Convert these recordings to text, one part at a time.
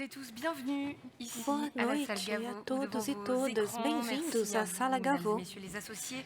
et tous, bienvenue Boa ici à la salle noite a Gaveau ou devant todos e vos todas. écrans. Bem-vindos Merci à à vous, Sala mesdames et Gaveau. messieurs les associés,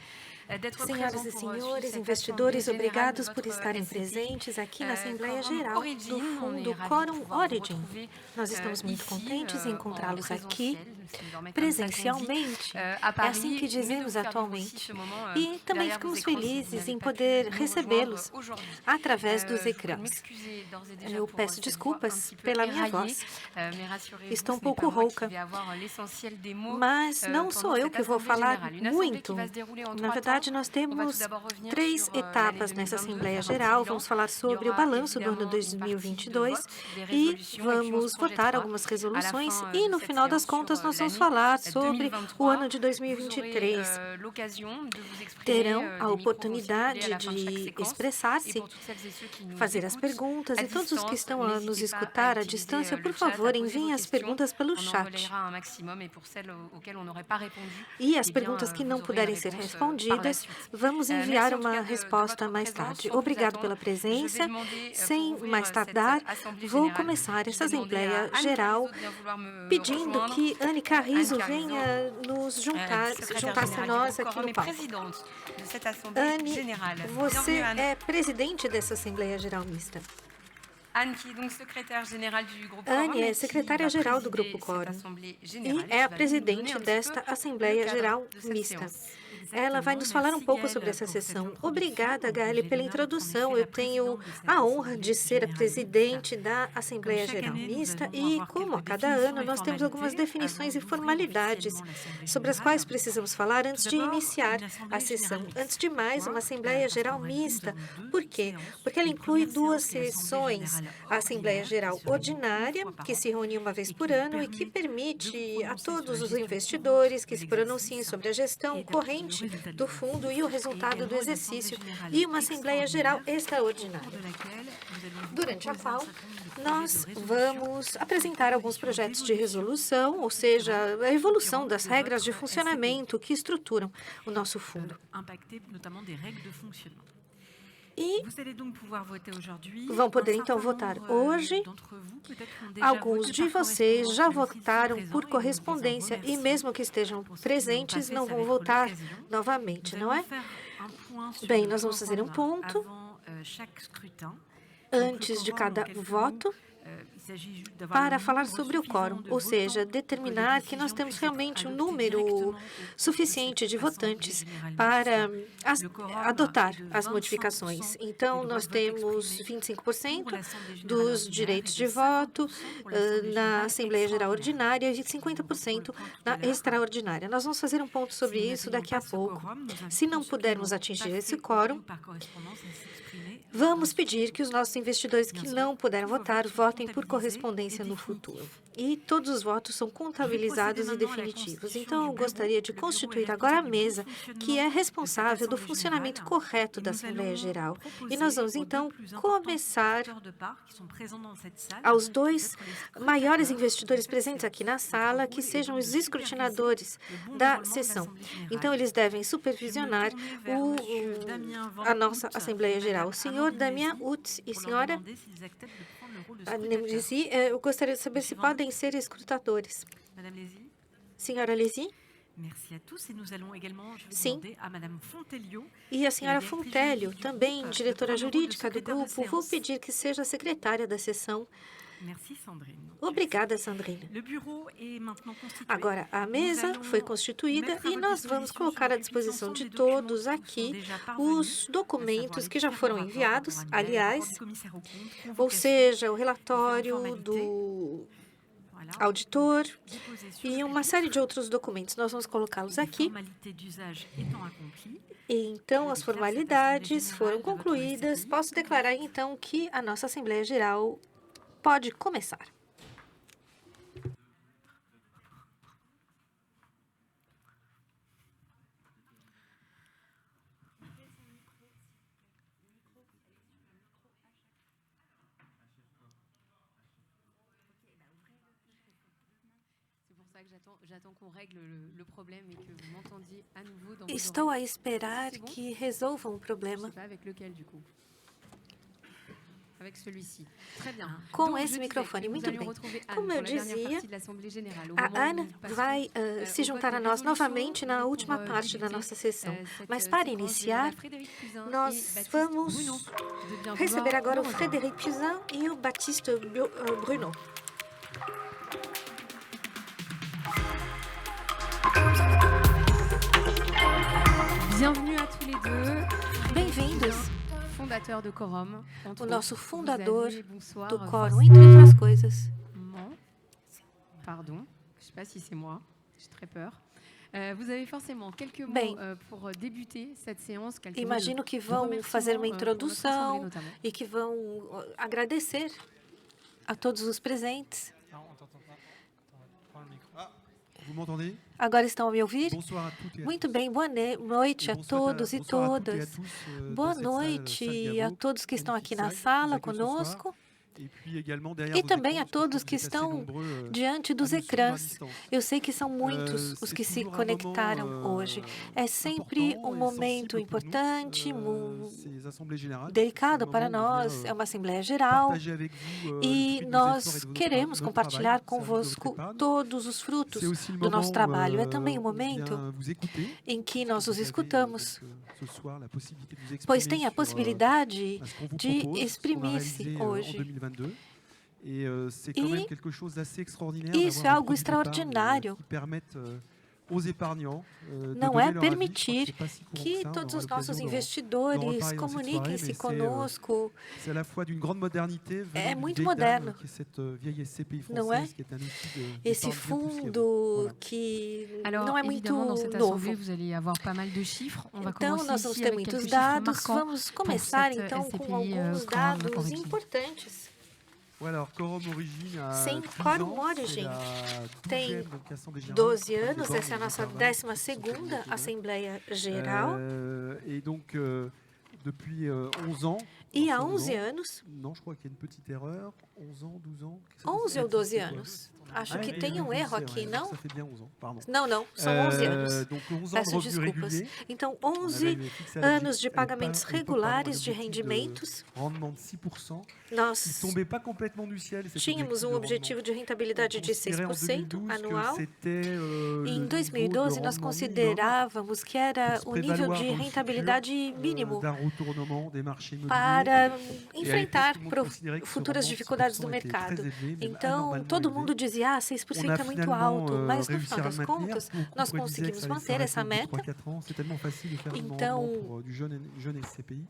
d'être Senhoras présents e pour suivre senhores, cette assemblée investidores, générale de obrigados por votre estarem SCPI. presentes aqui na Assembleia Quorum Geral do Origin, on est Fundo ravis de Quorum pouvoir vous Origin. retrouver Nós estamos muito ici contentes em en encontrá-los aqui présentiel, c'est désormais comme ça qu'on dit, presencialmente. à É assim que Paris, mais de vous dizemos faire vivre aussi atualmente. ce moment E também derrière vos ficamos écrans si vous felizes n'avez em pas poder pu nous rejoindre recebê-los aujourd'hui. através dos Je vous prie de ecrãs. m'excuser d'ores et déjà Eu pour peço cette voix un desculpas petit peu pela minha éraillée, voz. mais rassurez-vous, Estou ce um n'est pas pouco moi qui rouca. vais avoir l'essentiel des mots Mas não pendant sou eu cette que vou assemblée falar générale. Une assemblée qui muito. va se dérouler en Na 3 temps. verdade, nós On va tout temos d'abord revenir três sur l'année etapas nessa 2022, Assembleia faire un petit Geral. bilan. Vamos falar Il y sobre o aura balanço do ano évidemment une partie de 2022 vote, des e résolutions, et puis on se vamos votar projettera algumas à la resoluções. fin E de no cette final das séance sur contas, nós vamos l'année falar sobre o 2023. ano de Vous aurez 2023. l'occasion de vous exprimer, Terão a les micros vont circuler à oportunidade la fin de chaque de séquence. Et expressar-se, pour toutes celles et ceux qui nous fazer as écoutent perguntas. à E todos os que distance, estão a nos n'hésitez pas à escutar à utiliser distância, le por chat, à favor, poser vos enviem as questions. perguntas pelo On en chat. relayera un maximum, et pour celles auxquelles on n'aurait pas répondu, E as eh bien, perguntas que vous não aurez une puderem ser réponse par la respondidas, suite. vamos Merci enviar en tout uma cas de resposta votre mais présence. tarde. Sans plus Obrigado attendre, pela je vais presença. demander, pour Sem ouvrir mais cette tardar, assemblée vou générale, começar je essa vais demander à Assembleia Anne Geral Carizo de bien vouloir me pedindo rejoindre. que Anne Anne Carrizo Carizo, venha nos secrétaire juntar-se a générale du nós groupe aqui Quorum no et palco. présidente de cette assemblée Anne, générale. Bienvenue você Anne. é presidente dessa Assembleia Geral Mista. Anne, qui est donc secrétaire générale du groupe Quorum, Anne é et qui secretária-geral va do présider Grupo cette Quorum assemblée e générale, é a qui va nous donner presidente un petit desta peu le Assembleia cadre Geral de cette Mista. séance. Ela vai nos falar um pouco sobre essa sessão. Obrigada, Gaeli, pela introdução. Eu tenho a honra de ser a presidente da Assembleia Geral Mista e, como a cada ano, nós temos algumas definições e formalidades sobre as quais precisamos falar antes de iniciar a sessão. Antes de mais, uma Assembleia Geral Mista. Por quê? Porque ela inclui duas sessões. A Assembleia Geral Ordinária, que se reúne uma vez por ano e que permite a todos os investidores que se pronunciem sobre a gestão corrente do fundo e o resultado do exercício, e uma Assembleia Geral Extraordinária, durante a qual nós vamos apresentar alguns projetos de resolução, ou seja, a evolução das regras de funcionamento que estruturam o nosso fundo. E vão poder então votar hoje. Alguns de vocês já votaram por correspondência e, mesmo que estejam presentes, não vão votar novamente, não é? Bem, nós vamos fazer um ponto antes de cada voto para falar sobre o quórum, ou seja, determinar que nós temos realmente um número suficiente de votantes para adotar as modificações. Então, nós temos 25% dos direitos de voto na Assembleia Geral Ordinária e 50% na extraordinária. Nós vamos fazer um ponto sobre isso daqui a pouco. Se não pudermos atingir esse quórum, vamos pedir que os nossos investidores que não puderam votar votem por correspondência no futuro. E todos os votos são contabilizados e definitivos. Então, eu gostaria de constituir agora a mesa que é responsável do funcionamento correto da Assembleia Geral. E nós vamos, então, começar aos dois maiores investidores presentes aqui na sala, que sejam os escrutinadores da sessão. Então, eles devem supervisionar a nossa Assembleia Geral. O senhor Damien Utz e senhora Lézy, eu gostaria de saber se podem ser escrutadores. Senhora Lézy? Sim. E a senhora Fontelio, também diretora jurídica do grupo, vou pedir que seja a secretária da sessão. Obrigada, Sandrine. Agora, a mesa foi constituída e nós vamos colocar à disposição de todos aqui os documentos que já foram enviados, aliás, ou seja, o relatório do auditor e uma série de outros documentos. Nós vamos colocá-los aqui. E, então, as formalidades foram concluídas. Posso declarar, então, que a nossa Assembleia Geral pode começar. Estou a esperar que resolvam o problema. avec celui-ci. Très bien. Com Donc, je esse disais microfone. que nous Muito allions bem. retrouver Anne Como pour eu la dernière dizia, partie de l'Assemblée générale, au a moment où Ana nous passons, vai au se vote juntar des a nós résolutions. novamente na Mais última pour parte da débuter nossa sessão. Mas cette para séquence, je demande iniciar, à Frédéric Cusin et nós Baptiste Bruno vamos de bien receber vouloir agora me o rejoindre. Frédéric Puzin e o Baptiste Bruno. Bienvenue à tous les deux. Bem-vindos, Fondateur de Quorum. o nosso fundador Bonsoir. do Quórum, entre outras coisas. Pardon, je ne sais pas si c'est moi, j'ai très peur. Vous avez forcément quelques mots Bem, pour débuter cette séance. imagino que vão fazer uma introdução e que vão agradecer a todos os presentes. Vous m'entendez? Agora estão a me ouvir? Bonsoir à toutes et à Muito tous. bem, boa noite a todos e Bonsoir à toutes et à todas. tous, Boa dans cette salle noite a Gavo, todos que estão aqui na magnifique sala salle qui nous accueille ce soir. conosco Et puis également derrière e vos também écrans, a je pense todos vous que êtes assez estão nombreux, diante à dos nous suivre à ecrãs. distance. Eu sei que são muitos os C'est que se toujours un conectaram moment, hoje. É sempre important um et momento sensible pour nous, importante, ces assemblées générales. delicado C'est un para moment où on nós. vient, É uma Assembleia Geral partager avec vous, le e fruit de nos efforts et nós de votre queremos travail, compartilhar au service de votre convosco épargne. todos os frutos C'est aussi le do nosso moment trabalho. É où, também o on momento vient vous écouter. em que nós Vous os avez, escutamos, ce soir, la possibilité de vous pois exprimer tem a sur, possibilidade ce qu'on vous de propose, ce qu'on a exprimir-se réalisé en hoje. 2022. Et c'est quand E même quelque chose d'assez extraordinaire isso é d'avoir un algo produit d'épargne extraordinário. qui permette aux épargnants de Não donner é leur avis. Je crois que permitir c'est pas si courant que ça. On todos aura os nossos l'occasion d'en investidores reparler dans cette soirée, comuniquem-se mais conosco. c'est à la fois d'une grande modernité É venant d'une muito vieille dame, moderno, qui est cette vieille SCPI não é? française, qui est un outil Esse d'épargne bien poussiéreux. fundo Voilà. que Alors, não é muito évidemment, dans cette novo. assemblée, vous allez avoir pas mal de chiffres. On va Então, commencer nós vamos ici ter avec quelques muitos chiffres dados. marquants Vamos pour começar, cette então, com SCPI alguns Quorum dados Origine. importantes. Ouais, alors, Quorum Origine a Sim, 12 Quorum ans, c'est Origine la tem 12e donc, Assemblée Générale 12 des anos, bornes essa é a de nossa Carvalho, qui sont 12ª prévues demain. Assembleia Geral. Et donc, depuis 11 ans, E há enfin, 11 11 ans, anos, non, je crois qu'il y a une petite erreur, 11 ans, 12 ans, quelque chose 11 ou comme 12 ça, c'est quoi? anos. Acho Ah, que oui, tem oui, um oui, erro c'est aqui, vrai, não? ça fait bien 11 ans, pardon. Não, são 11 anos. Donc 11 ans de Peço revenus desculpas. réguliers. Então, On avait 11 fixé à anos de pagamentos à l'époque, regulares de un objectif rendimentos. rendement de 6%, qui Nós tombait pas complètement du ciel. Cet tínhamos objectif de objetivo de rendement. rentabilidade On de considérait en 6% 2012 que anual. c'était, le Em niveau de 2012, nós rendement minimum considerávamos que era pour se o nível prévaloir de dans le rentabilidade futur, mínimo d'un retournement des marchés immobiliers. para Et à enfrentar l'époque, tout le monde considérait que ce futuras rendement de dificuldades do 6% était mercado. très élevé, même Então, anormalement todo élevé. mundo dizia, 6% On a é muito finalement alto, mas no réussi final à das le maintenir. contas, Beaucoup nós prédisaient que conseguimos ça allait manter essa s'arrêter au bout de meta. 3-4 ans. C'est tellement facile de faire du Então, rendement pour du jeune SCPI.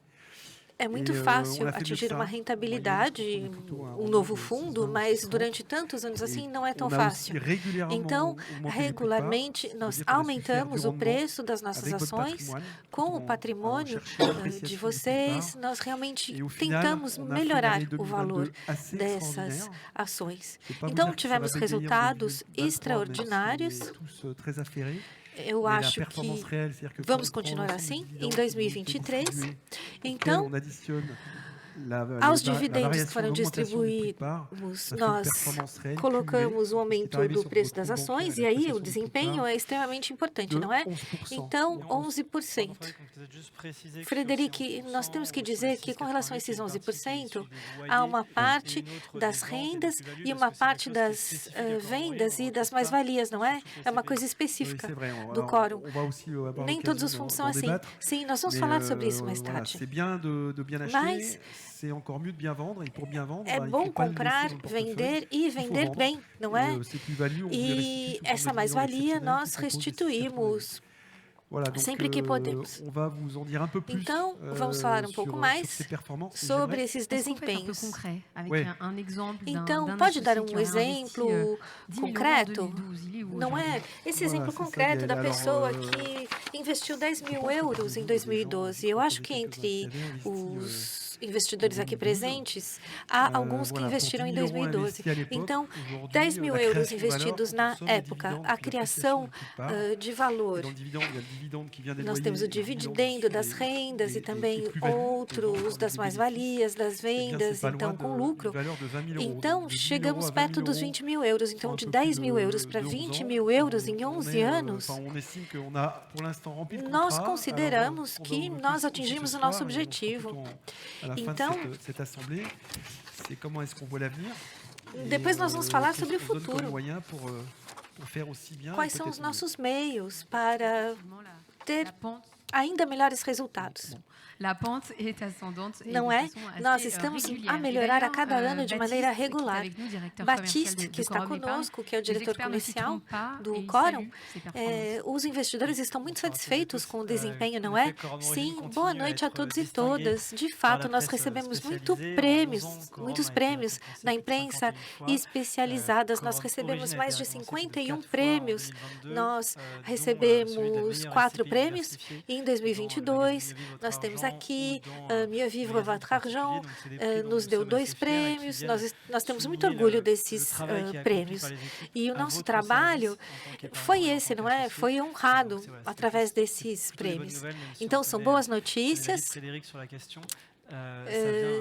É muito E, fácil on a fait atingir mieux uma que ça. rentabilidade, On est plutôt à um um novo rendement de fundo, 6 mas 6%. durante tantos anos assim não é tão On a aussi fácil. régulièrement Então, augmenté les prix de part. regularmente, Ça veut nós dire qu'on a su faire aumentamos du o rendement preço das nossas avec votre ações. patrimoine, Com tout o en patrimônio cherchant de l'appréciation des prix de vocês, part. nós realmente Et au final, tentamos on a fait une melhorar année o valor 2022 assez dessas extraordinaire. ações. Je vais pas vous Então, dire que ça va tivemos bégayer en resultados 2023, même si on extraordinários. est tous très affairés. Eu Mais la acho performance que réelle, c'est-à-dire que vamos quand on prend continuar l'ensemble assim des em dividendes qui ont été 2023. distribués, auxquels Então, on additionne la aos la dividendos que variation, foram l'augmentation du prix de part, distribuídos, ça fait une nós performance réelle colocamos o cumulée, aumento qui est arrivée do sur preço votre das compte bancaire ações et e aí l'appréciation o du prix de desempenho part é extremamente importante, de não é? 11%. Então, 11%. Frederic, nós um temos que dizer que, com relação a esses 11%, há uma parte das rendas e uma parte das vendas e das mais-valias, não é? É uma coisa Oui, específica c'est vrai. do quórum. On va aussi avoir Nem todos os l'occasion fundos são d'en assim. débattre. Sim, nós vamos Mais, falar sobre isso mais voilà, tarde. c'est bien de bien Mas acheter, c'est encore mieux de bien vendre. Et pour bien vendre, é bah, il bom faut pas le laisser comprar, dans le portefeuille. vender e Il faut vender vendre. bem, não Et, é? ces plus-values, on les restitue E sous forme essa de mais-valia dividendes nós exceptionnels qui composent de 6,90. restituímos Voilà, donc, sempre que podemos. on va vous en dire un peu plus Então, vamos falar um pouco mais sur ces performances. Et sobre j'aimerais- esses Est-ce qu'on peut être un peu desempenhos. concret avec Ouais. un exemple Então, d'un pode dar associé qui um aurait investi, exemplo 10 millions en concreto? 2012. Il est où Não é? aujourd'hui? Esse Voilà, exemplo c'est ça, concreto da Gaëlle. pessoa Alors, que investiu 10 mil pense que euros parmi em vous, 2012. des Eu gens, acho que quelques-uns entre qui avaient investi, os investidores aqui 2012, presentes, há alguns que voilà, pour investiram 10 em 000 euros 2012. investis à l'époque, Então, aujourd'hui, 10 mil la euros création de valeur investidos na consomme les época, dividendes, a puis l'appréciation criação du prix de part. de Et valor. dans le dividende, il y a le dividende qui vient des Nós loyers, temos o le dividende dividendo sur das les- rendas e les também plus-values, et outros encore das des bénéfices. mais-valias, das Eh bien, vendas, c'est pas então loin com de- lucro. d'une valeur de 20 000 euros. Então, Donc, de 10 000 chegamos euros à 20 perto 000 dos euros 20 mil euros. en Então, un de peu 10 plus mil de- euros para de 20 11 mil ans, euros em on 11 est, anos, enfin, on estime qu'on a, pour l'instant, rempli le nós contrat. consideramos Alors, que on va nós aussi atingimos ce o nosso soir, et on sera objetivo. plutôt à la fin Então, de cette assemblée, c'est comment est-ce qu'on voit l'avenir. depois nós vamos falar Qu'est-ce sobre o qu'on donne comme futuro. moyen pour faire aussi bien. Quais et são os peut-être mieux. nossos meios para ter La pente, ainda melhores resultados? la pente est ascendante et Não de é? façon assez Nós estamos régulière. a Et melhorar a d'ailleurs, cada ano de maneira Baptiste, qui est regular. avec nous, directeur Baptiste, commercial que de está Quorum Épargne, conosco, que é o les diretor experts ne s'y comercial trompent pas do et ils Quorum, saluent ces performances. os investidores estão muito satisfeitos com o desempenho, não en é? effet, Quorum Sim, Origine boa continue à noite a être todos e distingué todas. De par fato, la nós presse recebemos spécialisée. muitos En 11 prêmios, ans, Quorum muitos a été prêmios récompensé na plus de imprensa 51 fois. especializadas. Nós Quorum recebemos Origine a mais été de récompensé plus de 51 4 fois en prêmios. 2022, Nós dont, celui de la recebemos meilleure 4 SCPI prêmios diversifiée, e em dont 2022 le magazine nós temos Votre aqui Argent, ou dans, Mieux Vivre magazine Votre Argent, particulier. Donc, c'est des prix dont nos nous deu sommes 2 assez fiers et qui prêmios. viennent Nós temos muito souligner orgulho le desses travail qui est accompli prêmios. par les équipes E o à nosso votre trabalho service en tant qu'épargnant foi et en esse, tant não é? qu'associé. Foi honrado Donc, c'est vrai, através c'était desses plutôt des bonnes prêmios. nouvelles, même si Então, on são connaît boas l'avis de notícias. Frédéric sur la question.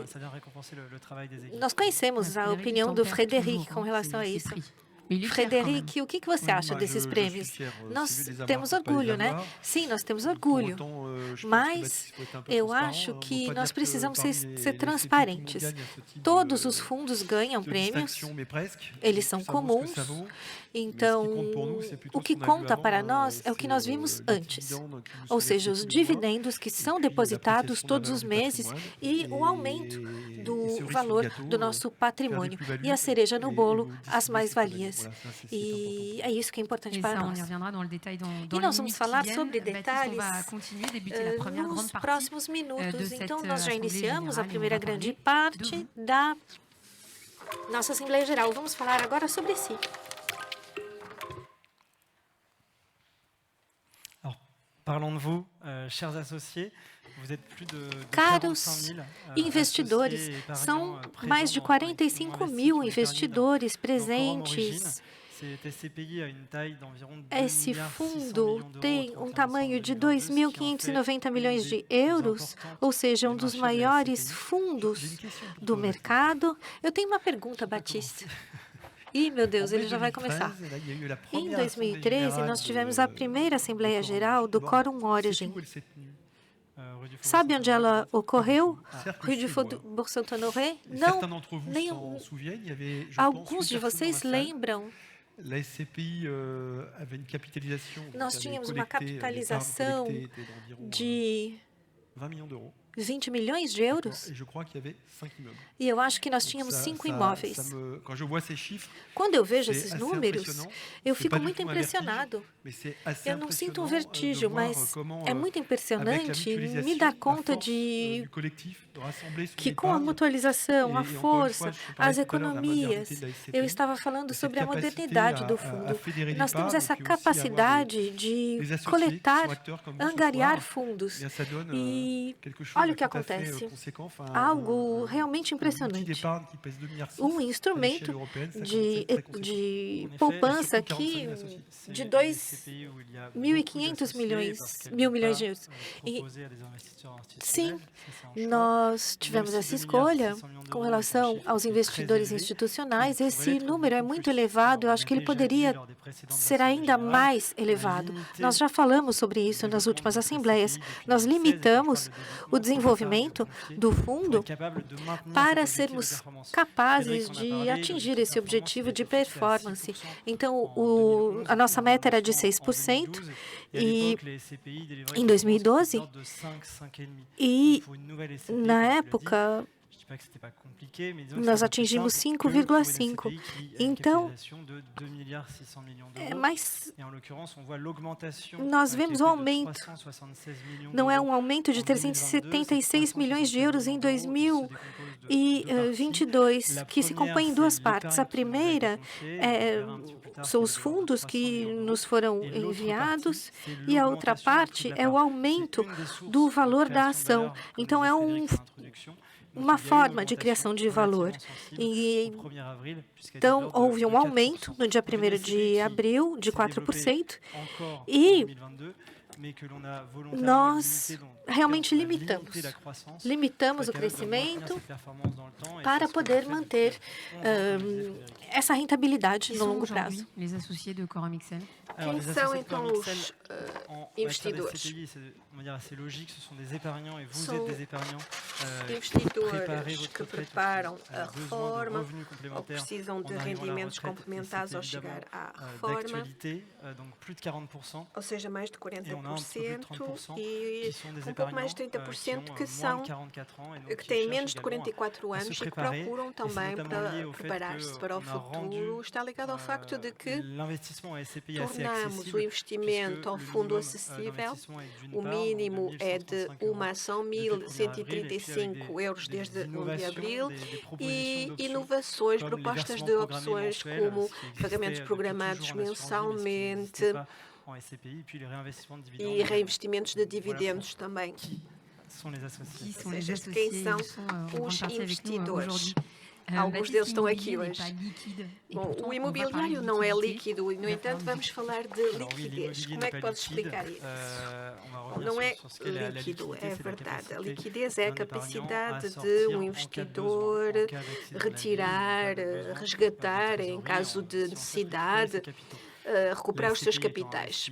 Ça vient récompenser le travail des équipes. Nós conhecemos a Frédéric opinião do tempère Frederic toujours, com hein, relação a ces isso. prix. Mais il est fier quand même. Frederic, o que você acha Bah, desses je prêmios? suis fier, Nós c'est mieux de les avoir temos que de pas les orgulho, né? avoir. Sim, nós temos Pour orgulho. autant, je pense que Mas Baptiste faut être un peu eu transparent, acho on que peut pas nós dire que precisamos parmi ser les CPI, tout le monde transparentes. gagne ce type Todos de- os fundos ganham de prêmios, distinction, mais presque. eles são Ça vaut ce que comuns. ça vaut. Então, compte pour nous, c'est plutôt o que ce qu'on a vu conta avant, para nós é o que nós c'est, vimos les antes. dividendes qui nous Ou sont seja, versés os tous les mois, dividendos que et são puis depositados l'appréciation de la todos os valeur du meses patrimoine, e o aumento et do cerise sur le valor gâteau, do nosso patrimônio. plus-value E a cereja no et bolo, vous as distribuez mais-valias. ces plus-values. Voilà, ça, c'est E important. é isso que é importante Et para ça, on nós. y reviendra dans le détail dans E les nós vamos minutes falar qui sobre viennent. Baptiste, on va detalhes continuer, débuter la première nos grande partie próximos minutos. de cette Então, nós já Assembleia iniciamos a Générale, primeira on va grande parler parte da nossa Assembleia Geral. Vamos falar agora sobre si. Alors, parlons de vous, chers associés. Vous êtes plus de Caros 45 000 investidores, associés et épargnants, são présents mais de dans- 45 qui ont investi, mil qui ont épargné investidores dans Quorum presentes. Origine. Cette SCPI a une taille d'environ 2 Esse milliards 600 fundo millions d'euros tem au 31 tamanho de décembre 2022, 2.590 milhões de euros, ou seja, dos maiores fundos do mercado. Eu tenho uma pergunta, Batista. Ih, meu Deus, ele já vai começar. Em 2013, nós tivemos a primeira Assembleia Geral do Quorum Origin. Sabe onde ela ocorreu? Rue du Faubourg Saint-Honoré? Não, nenhum. Alguns de vocês lembram? La SCPI avait une capitalisation. Nós tínhamos uma capitalização de 20 millions d'euros. 20 milhões de euros? Et je crois qu'il y avait 5 immeubles. E eu acho que nós tínhamos Ça- 5 ça- imóveis. ça me- Quand je vois ces chiffres, Quando eu vejo c'est esses assez números, impressionnant. eu C'est fico pas du muito tout un vertige, impressionado. mais c'est assez Eu não sinto um impressionnant, vertigem, de voir, mas comment, é muito avec la impressionante mutualisation, me dar la conta force, de du collectif, de rassembler son que com a épargne, mutualização, et a encore une força, fois, je as parlais tout à l'heure de la economias, modernité de la SCPI, eu estava falando cette sobre a capacité modernidade do à fundo. fédérer Nós temos l'épargne, essa et puis aussi avoir capacidade de des associés qui coletar, sont acteurs comme nous ce angariar soir. fundos. Eh bien, ça donne, E quelque chose olha de o que tout à fait, acontece. conséquent, enfin, Algo realmente un outil impressionante. d'épargne qui pèse 2,6 milliards Instrumento européenne, ça de, c'est très conséquent. de En effet, poupança surtout 45 aqui 000 associés. de C'est 2 une SCPI où il y a 1.500 beaucoup d'associés milhões, parce qu'elle mil n'est milhões pas, de euros. E proposée à des investisseurs sim, institutionnels. Ça, c'est un choix. nós tivemos Même essa si 2,6 escolha milliards com d'euros relação est un chiffre aos qui est investidores très élevé, institucionais. qui Esse pourrait être número é beaucoup muito plus. elevado. Eu On acho que a ele déjà poderia dit lors des précédentes ser assemblées ainda générales, mais on a elevado. limité Nós já falamos sobre isso nas últimas assembleias. Nós limitamos o desenvolvimento do fundo para sermos capazes de atingir esse objetivo de performance. Então, a nossa meta era de 6% e em 2012, e na época nós atingimos 5,5. Então, mas nós vemos um aumento. Não é um aumento de 376 milhões de euros em 2022, que se compõe em duas partes. A primeira são os fundos que nos foram enviados e a outra parte é o aumento do valor da ação. Então, é uma forma de criação de valor. Então, houve um aumento no dia 1º de abril de 4%, e nós realmente limitamos o crescimento para poder manter essa rentabilidade no longo prazo. Les associés de Quorum XL. Quem são, então, os investidores? São investidores que preparam a reforma ou precisam de rendimentos complementares ao chegar à reforma, ou seja, mais de 40% e um pouco mais de 30% que têm menos de 44 anos e que procuram também para preparar-se para o futuro. Está ligado ao facto de que tornamos o investimento ao fundo acessível. O mínimo é de uma ação, 1.135 euros desde 1 de abril, e inovações, propostas de opções como pagamentos programados mensalmente e reinvestimentos de dividendos também. Ou seja, quem são os investidores? Alguns deles estão aqui hoje. Bom, o imobiliário não é líquido e, no entanto, vamos falar de liquidez. Como é que podes explicar isso? Não é líquido, é verdade. A liquidez é a capacidade de um investidor retirar, resgatar, em caso de necessidade, recuperar os seus capitais.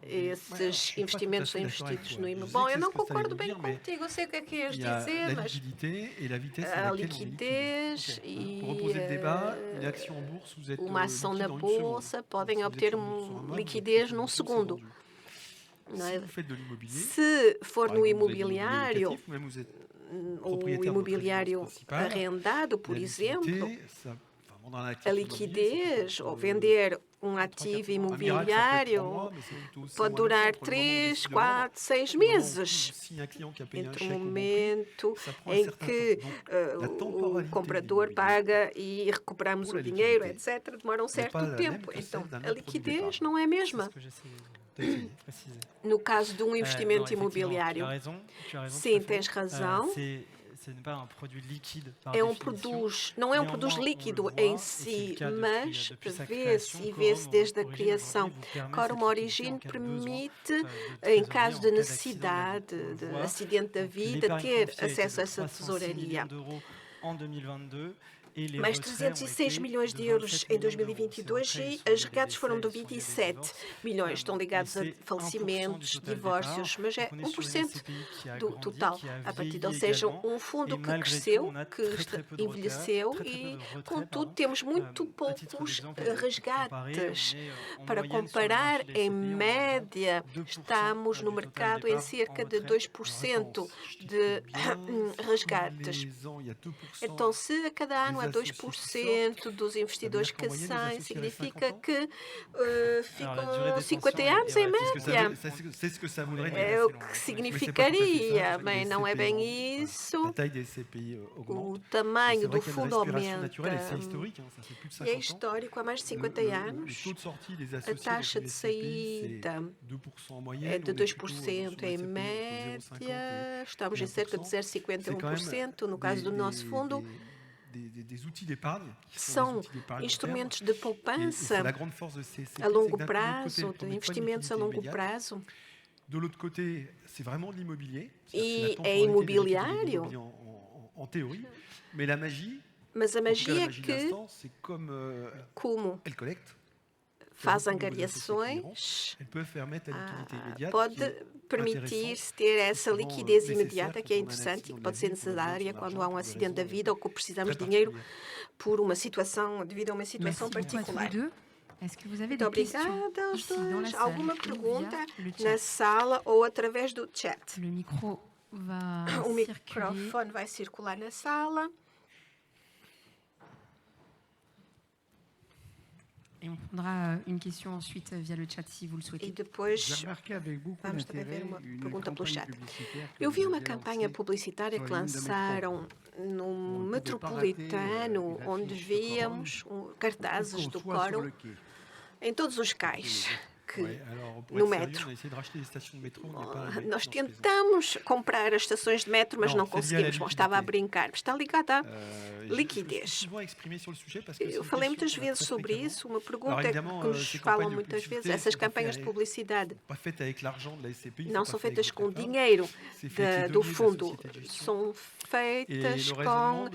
Esses investimentos são investidos no imobiliário. Bom, eu não concordo bem contigo, eu sei o que é que ias dizer, mas a liquidez e uma ação na bolsa podem obter liquidez num segundo. Não é? Se for no imobiliário, o imobiliário arrendado, por exemplo, a liquidez, ou vender um ativo imobiliário, pode durar 3, 4, 6 meses. Entre o momento em que o comprador paga e recuperamos o dinheiro, etc., demora um certo tempo. Então, a liquidez não é a mesma. No caso de um investimento imobiliário, sim, tens razão. Não é um produto líquido em si, mas vê-se desde a criação. Quorum Origin permite, em caso de necessidade, de acidente da vida, ter acesso a essa tesouraria. Mais 306 milhões de euros em 2022 e as regadas foram de 27 milhões. Estão ligados a falecimentos, divórcios, mas é 1% do total. A partir, ou seja, um fundo que cresceu, que envelheceu e, contudo, temos muito poucos resgates. Para comparar, em média, estamos no mercado em cerca de 2% de resgates. Então, se a cada ano 2% dos investidores que saem, significa que ficam 50 anos em média. É o que significaria. Bem, não é bem isso. O tamanho do fundo aumenta. E é histórico, há mais de 50 anos. A taxa de saída é de 2% em média. Estamos em cerca de 0,51%. No caso do nosso fundo, são instrumentos de poupança a longo prazo, de investimentos a longo prazo. E é imobiliário. Mas a magia é que, como faz angariações, pode permitir-se ter essa liquidez imediata, que é interessante e que pode ser necessária quando há um acidente da vida ou que precisamos de dinheiro por uma situação, devido a uma situação particular. Muito obrigada aos dois. Alguma pergunta na sala ou através do chat? O microfone vai circular na sala. Et on prendra une question ensuite via le chat si vous le souhaitez. E depois vamos também ver uma pergunta pelo chat. Eu vi uma campanha publicitária que lançaram no Metropolitano, onde víamos cartazes do Quorum em todos os cais. no metro. Nós tentamos comprar as estações de metro, mas não conseguimos. Bom, estava a brincar. Está ligada à liquidez. Eu falei muitas vezes sobre isso. Uma pergunta que nos falam muitas vezes, essas campanhas de publicidade não são feitas com dinheiro do fundo, são feitas com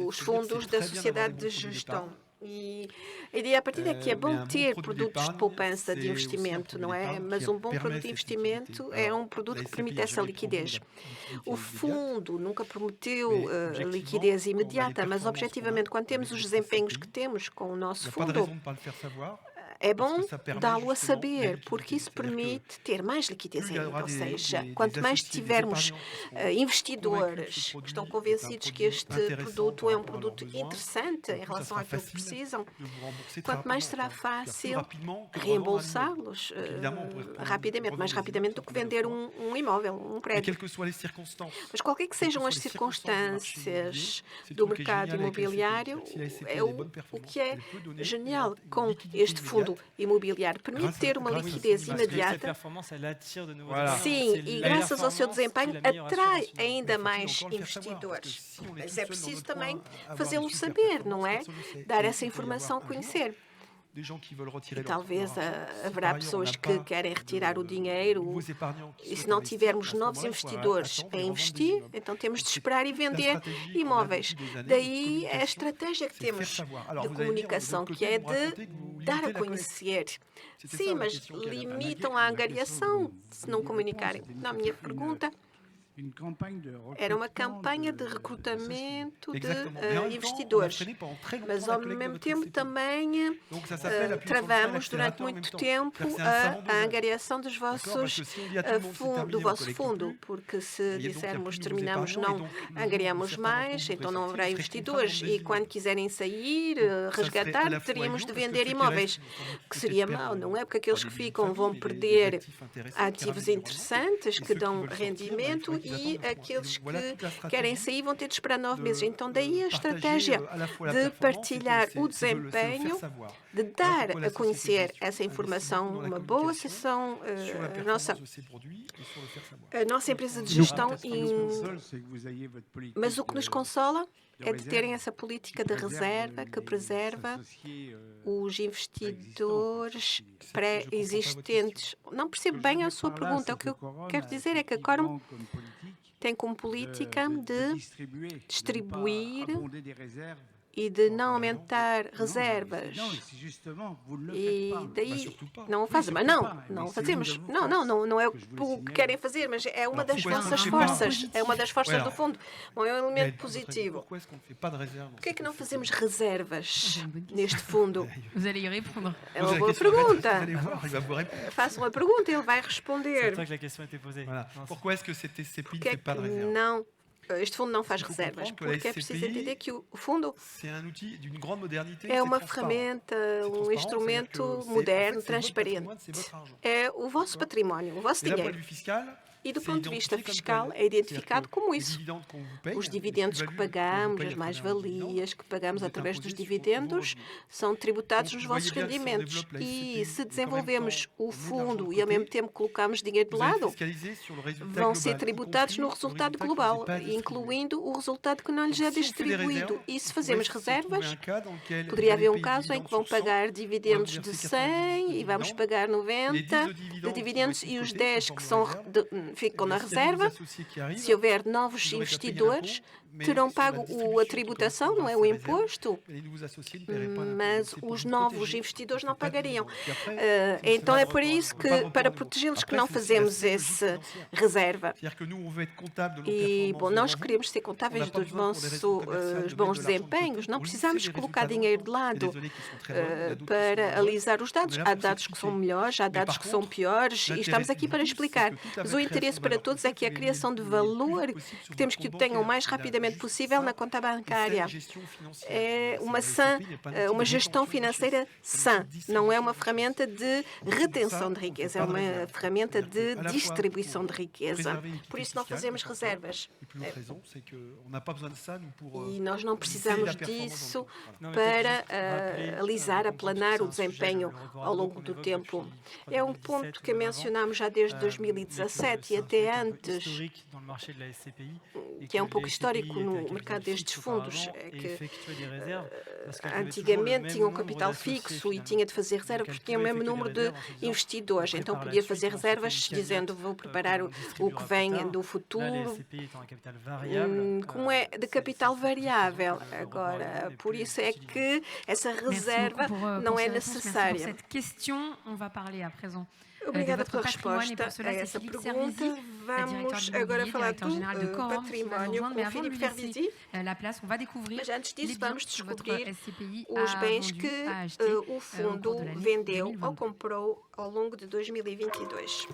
os fundos da sociedade de gestão. E a ideia a partir daqui é bom ter produtos de poupança de investimento, não é? Mas um bom produto de investimento é um produto que permite essa liquidez. O fundo nunca prometeu liquidez imediata, mas objetivamente, quando temos os desempenhos que temos com o nosso fundo, é bom dá-lo a saber, porque isso permite ter mais liquidez ainda. Ou seja, quanto mais tivermos investidores que estão convencidos que este produto é um produto interessante em relação àquilo que precisam, quanto mais será fácil reembolsá-los rapidamente, mais rapidamente do que vender um imóvel, um prédio. Mas qualquer que sejam as circunstâncias do mercado imobiliário, o que é genial com este fundo imobiliário permite ter uma liquidez imediata. Sim, e graças ao seu desempenho atrai ainda mais investidores. Mas é preciso também fazê-lo saber, não é? Dar essa informação a conhecer. E talvez haverá pessoas que querem retirar o dinheiro e se não tivermos novos investidores a investir, então temos de esperar e vender imóveis. Daí a estratégia que temos de comunicação, que é de dar a conhecer. Sim, mas limitam a angariação se não comunicarem. Na minha pergunta, era uma campanha de recrutamento de investidores, mas ao mesmo tempo também travamos durante muito tempo a angariação do vosso fundo, porque se dissermos terminamos, não angariamos mais, então não haverá investidores e quando quiserem sair, resgatar, teríamos de vender imóveis, que seria mau, não é? Porque aqueles que ficam vão perder ativos interessantes que dão rendimento e aqueles que querem sair vão ter de esperar 9 meses. Então, daí a estratégia de partilhar o desempenho, de dar a conhecer essa informação, uma boa sessão, a nossa empresa de gestão. Mas o que nos consola é de terem essa política de reserva que preserva os investidores pré-existentes. Não percebo bem a sua pergunta. O que eu quero dizer é que a Quorum tem como política de distribuir e de não aumentar reservas. E daí não o fazem. Mas não fazemos. Não é o que querem fazer, mas é uma das vossas forças. É uma das forças do fundo. Bom, é um elemento positivo. Por que é que não fazemos reservas neste fundo? É uma boa pergunta. Faça uma pergunta e ele vai responder. Por que é que não... Este fundo não faz reservas, porque é preciso entender que o fundo é uma ferramenta, um instrumento moderno, transparente. É o vosso património, o vosso dinheiro. E do ponto de vista fiscal é identificado como isso. Os dividendos que pagamos, as mais-valias que pagamos através dos dividendos são tributados nos vossos rendimentos. E se desenvolvemos o fundo e ao mesmo tempo colocamos dinheiro de lado, vão ser tributados no resultado global, incluindo o resultado que não lhes é distribuído. E se fazemos reservas, poderia haver um caso em que vão pagar dividendos de 100 e vamos pagar 90 de dividendos e os 10 que são ficam na reserva. Se houver novos investidores, terão pago a tributação, não é o imposto, mas os novos investidores não pagariam. Então é por isso que, para protegê-los, que não fazemos essa reserva. E, bom, nós queremos ser contáveis dos bons desempenhos, não precisamos colocar dinheiro de lado para alisar os dados. Há dados que são melhores, há dados que são piores, e estamos aqui para explicar. Mas o interesse para todos é que a criação de valor, que temos que o tenham o mais rapidamente possível na conta bancária. É uma gestão financeira sã. Não é uma ferramenta de retenção de riqueza, é uma ferramenta de distribuição de riqueza. Por isso não fazemos reservas. raison, c'est qu'on n'a pas besoin de ça, nous, pour E nós não lisser precisamos la performance disso dans le temps. Voilà. Non, mais peut-être para juste rappeler, alisar, on pense aplanar que o c'est un sujet, desempenho le ao Eldorado longo qu'on do évoque tempo. depuis, je crois, É 2017 ponto que ou même avant, mencionamos já desde mais que 2017 c'est e un até truc un peu antes, historique dans le marché de la SCPI, et que é que pouco les histórico SCPI étaient no un capital mercado destes fixe fundos, auparavant é et que effectuaient des réserves parce qu'elles avaient toujours le antigamente même tinha nombre capital d'associés fixo e finalement. tinha de fazer Donc, reserva elles porque tinha o pouvaient mesmo effectuer des número de réserves en se disant, investidores. on Então prépare la podia suite, fazer on se fait reservas une dizendo cagnotte vou que preparar l'on o que distribuera plus vem tard. do Là, les futuro. SCPI étant un capital variable, Como é de capital c'est plus variável. suffisant que le Agora, report n'est por plus isso é utilisé. que essa Merci beaucoup reserva não pour é ces réponses. Merci pour necessária. cette question. On va parler à présent de Obrigada votre pela patrimoine. Et resposta pour cela, a c'est essa Philippe pergunta. Servizi, directeur Vamos de agora l'immobilier, falar directeur do général de Corum, qui va nous património rejoindre. Mais com avant de Philippe lui laisser Servizi. la place, on va découvrir Mas antes les disso, biens vamos que votre descobrir SCPI os a bens vendus, que a achetés o au fundo cours de l'année vendeu ou 2022. comprou ao longo de 2022.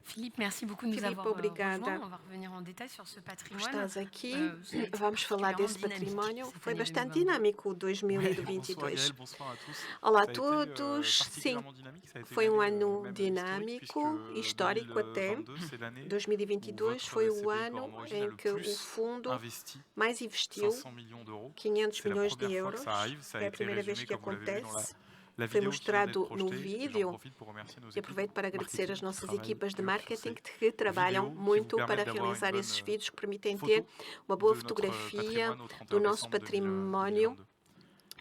Philippe, merci beaucoup de nous Philippe, avoir obrigada rejoints. On va revenir en détail sur ce por patrimoine. estás aqui. Você é Vamos falar desse particulièrement património. dynamique Foi cette année bastante 2022. dinâmico o Bonsoir 2022. Gaël, bonsoir à tous. Olá a Ça a été, todos. Sim, particulièrement dynamique. Ça a été foi une um année, ano même dinâmico, historique, histórico até. puisque 2022, c'est l'année où 2022 votre foi o SCPI ano Corum Origine a em le que o plus fundo investi mais investiu 500 millions d'euros. 500 C'est la milhões de première fois que euros. ça arrive. Ça a É a été primeira vez résumé, que comme vous l'avez vu dans acontece. la Foi vidéo qui vient d'être mostrado no projetée. Et vídeo. j'en profite pour remercier nos E équipes aproveito para agradecer marketing as qui nossas travaillent equipas de dur sur marketing ces que trabalham vidéos qui muito vous para permettent d'avoir realizar une esses bonne vídeos que permitem photo ter uma boa de notre fotografia patrimoine au 31 do nosso décembre património 2022.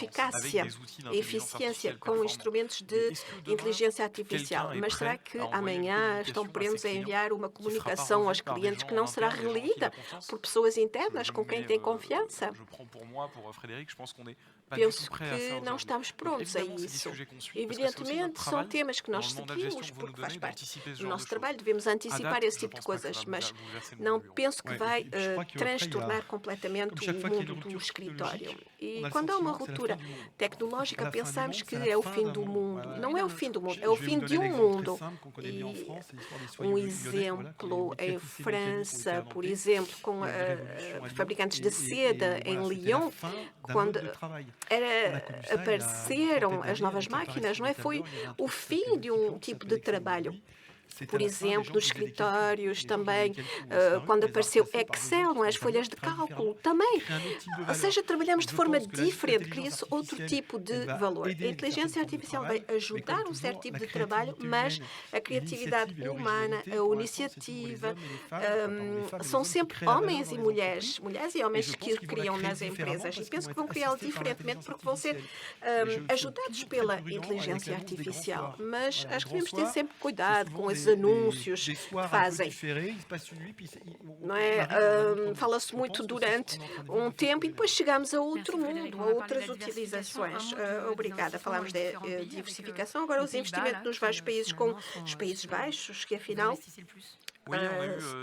eficácia e eficiência com instrumentos de inteligência artificial. Mas será que amanhã estão prontos a enviar uma comunicação aos clientes que não será relida por pessoas internas com quem têm confiança? Je prends pour moi, pour Frédéric, je pense qu'on est penso que não estamos prontos a isso. Evidentemente, são temas que nós seguimos, porque faz parte do nosso trabalho, devemos antecipar esse tipo de coisas, mas não penso que vai transtornar completamente o mundo do escritório. E quando há uma ruptura tecnológica, pensamos que é o fim do mundo. Não é o fim do mundo, é o fim de um mundo. E um exemplo em França, por exemplo, com fabricantes de seda em Lyon, quando apareceram as novas máquinas, não é? Foi o fim de um tipo de trabalho. Por exemplo, nos escritórios também, quando apareceu Excel, não é? As folhas de cálculo também. Ou seja, trabalhamos de forma diferente, cria-se outro tipo de valor. A inteligência artificial vai ajudar um certo tipo de trabalho, mas a criatividade humana, a iniciativa, são sempre homens e mulheres e homens que criam nas empresas. E penso que vão criá-lo diferentemente porque vão ser ajudados pela inteligência artificial. Mas acho que devemos ter sempre cuidado com os anúncios que fazem. Não é? Fala-se muito durante um tempo e depois chegamos a outro mundo, a outras utilizações. Obrigada. Falámos de diversificação. Agora, os investimentos nos vários países, como os Países Baixos, que afinal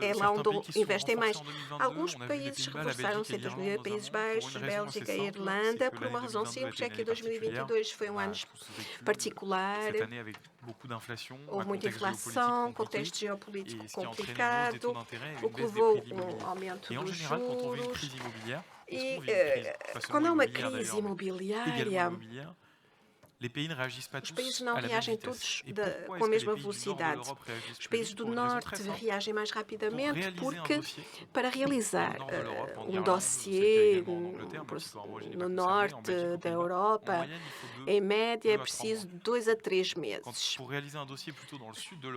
é lá onde investem mais. Alguns países reforçaram-se em 2000, Países Baixos, Bélgica e Irlanda, por uma razão simples, é que 2022 foi um ano particular. Houve muita inflação, contexto geopolítico complicado, o que levou a um aumento dos juros. E quando há uma crise imobiliária, os países não reagem todos com a mesma velocidade. Os países do Norte reagem mais rapidamente porque, para realizar um dossiê no Norte da Europa, em média é preciso 2 a 3 meses.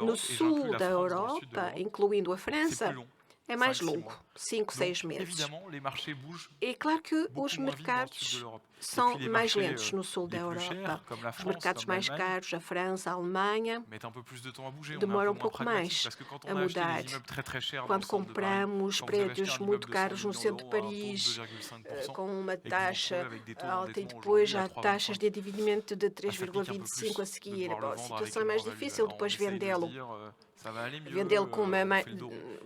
No Sul da Europa, incluindo a França, é mais longo, 5, 6 meses. É claro que os mercados são mais lentos no sul da Europa. Os mercados mais caros, a França, a Alemanha, demoram um pouco mais a mudar. Quando compramos prédios muito caros no centro de Paris, com uma taxa alta e depois já taxas de dividimento de 3,25 a seguir, a situação é mais difícil depois vendê-lo com uma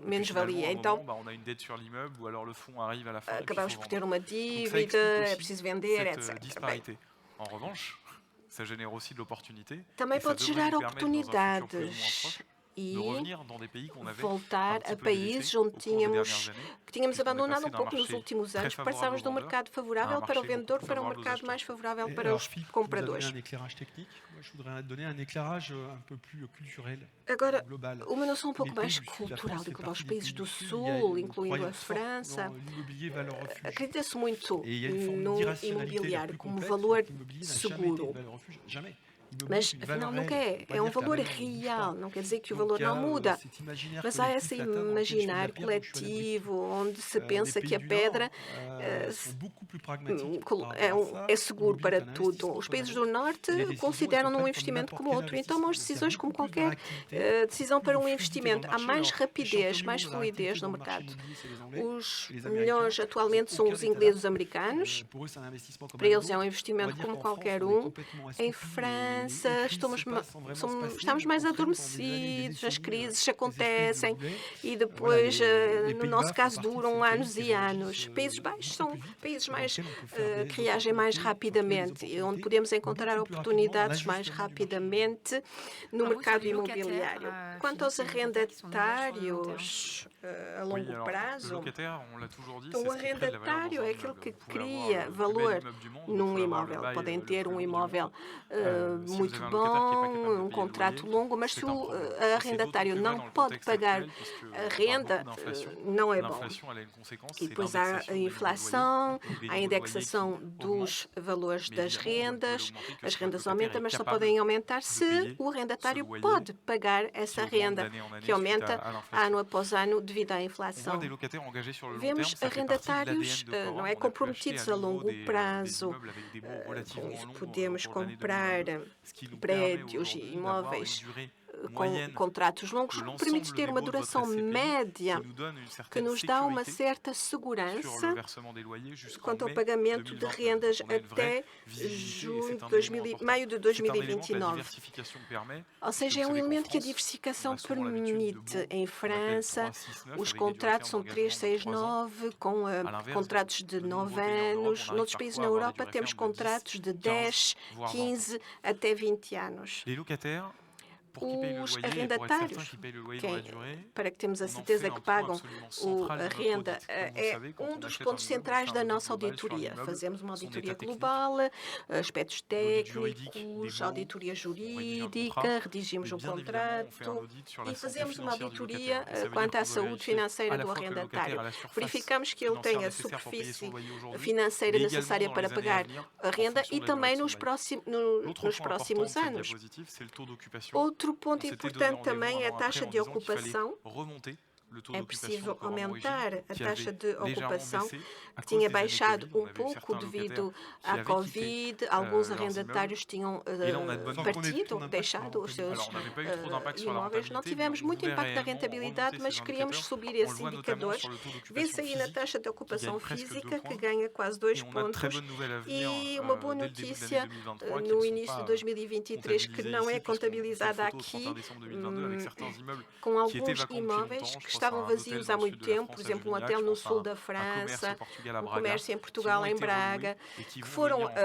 menos-valia. Então, acabamos por ter uma dívida, é preciso vender, etc. Também pode gerar oportunidades e voltar a países onde tínhamos abandonado um pouco nos últimos anos. Passamos de um mercado favorável para o vendedor para um mercado mais favorável para os compradores. Agora, uma noção um pouco mais cultural e global. Os países do Sul, incluindo a França, acredita-se muito no imobiliário como valor seguro. Mas, afinal, nunca é. É um valor real. Não quer dizer que o valor não muda. Mas há esse imaginário coletivo onde se pensa que a pedra é seguro para tudo. Os países do Norte consideram um investimento como outro. Então, tomam as decisões como qualquer decisão para um investimento. Há mais rapidez, mais fluidez no mercado. Os melhores atualmente são os ingleses e os americanos. Para eles é um investimento como qualquer um. Em França, estamos mais adormecidos, as crises acontecem e depois, no nosso caso, duram anos e anos. Países Baixos são países que reagem mais rapidamente, onde podemos encontrar oportunidades mais rapidamente no mercado imobiliário. Quanto aos arrendatários a longo prazo, o arrendatário é aquele que cria valor num imóvel. Podem ter um imóvel muito bom, um contrato longo, mas se o arrendatário não pode pagar a renda, não é bom. E depois há a inflação, a indexação dos valores das rendas, as rendas aumentam, mas só podem aumentar se o arrendatário pode pagar essa renda, que aumenta ano após ano devido à inflação. Vemos arrendatários comprometidos a longo prazo. Com isso podemos comprar prédios e imóveis moyenne contratos longos, de l'ensemble permite ter des uma baux de votre duração SCPI, média qui nous donne une que certaine nos dá uma sécurité certa sur segurança le versement des loyers jusqu'en quanto ao mai pagamento de 2029. rendas On a une vraie até visibilité et junho c'est de un 2000, élément important. maio de C'est un élément que la 2029. diversification permet. Ou seja, é Vous um savez qu'en elemento que a France, diversificação on a souvent l'habitude de permite. baux Em qu'on appelle França, 369 os avec des durées contratos fermes são d'engagement de 3 ans. 369, com À l'inverse, contratos de de 9 nombreux pays en Europe, anos. on arrive Noutros países parfois na à avoir des Europa durées temos fermes de 10, contratos de 15, 10, voire 20 ans. 15 até 20 anos. Les locataires, pour qu'ils payent le Os loyer et pour être certains arrendatários, qu'ils payent le loyer dans la durée, para que temos a on en certeza fait que un point pagam absolument a central de notre renda, audit. Comme vous é savez, quand on dos achète pontos un immeuble, on centrais fait da un nossa audit global sur auditoria. l'immeuble, Fazemos uma son auditoria état technique, global, aspectos l'audit juridique des técnicos, baux, auditoria on rédige un jurídica, contrat, redigimos mais um bien évidemment, on fait un contrato audit sur e la santé fazemos uma financière du auditoria locataire. Et ça veut quanto dire à qu'on doit saúde vérifier financeira à la do fois que le locataire arrendatário. a la surface Verificamos que ele tem financière a nécessaire pour payer son superfície loyer aujourd'hui, financeira mais également necessária dans para les années à pagar venir, a en renda fonction e de la durée também de son nos bail. próximos, L'autre point important de próximos cette anos. diapositive, c'est le taux d'occupation. Outro On ponto s'était donné importante rendez-vous também é un a an après taxa en de disant qu'il fallait ocupação. remonter le taux É d'occupation preciso du corps à l'origine, aumentar a qui taxa avait de légèrement ocupação, baissé à que cause tinha des années baixado Covid. On um avait eu pouco certains devido locataires qui à avaient quitté Covid. Alguns leurs arrendatários immeubles. tinham Et là, on a de bonnes nouvelles. partido, deixado os seus Alors, on n'avait pas eu trop d'impact sur la imóveis. Não rentabilité, mais tivemos on muito voulait impacto na réellement rentabilidade, remonter mas ces queríamos indicateurs. subir On le esses voit notamment indicadores. sur le taux Vê-se d'occupation aí na physique, taxa de qui ocupação gagne presque 2 física, que points. ganha quase 2 Et on a de très pontos. bonnes nouvelles à venir E uma boa dès le début de notícia l'année 2023, qui no ne sont início de pas 2023, que não é comptabilisées ici, puisqu'on fait contabilizada photo au 31 aqui, décembre 2022 avec certains immeubles com qui étaient alguns vacants depuis imóveis longtemps. que Je pense à estavam un hôtel vazios dans há le muito sud de la tempo, France, por à exemplo, um Juvignac, hotel je no pense à sul da un commerce au França, Portugal à um Braga, comércio em qui Portugal, ont em été Braga, reloués et qui que vont foram venir encore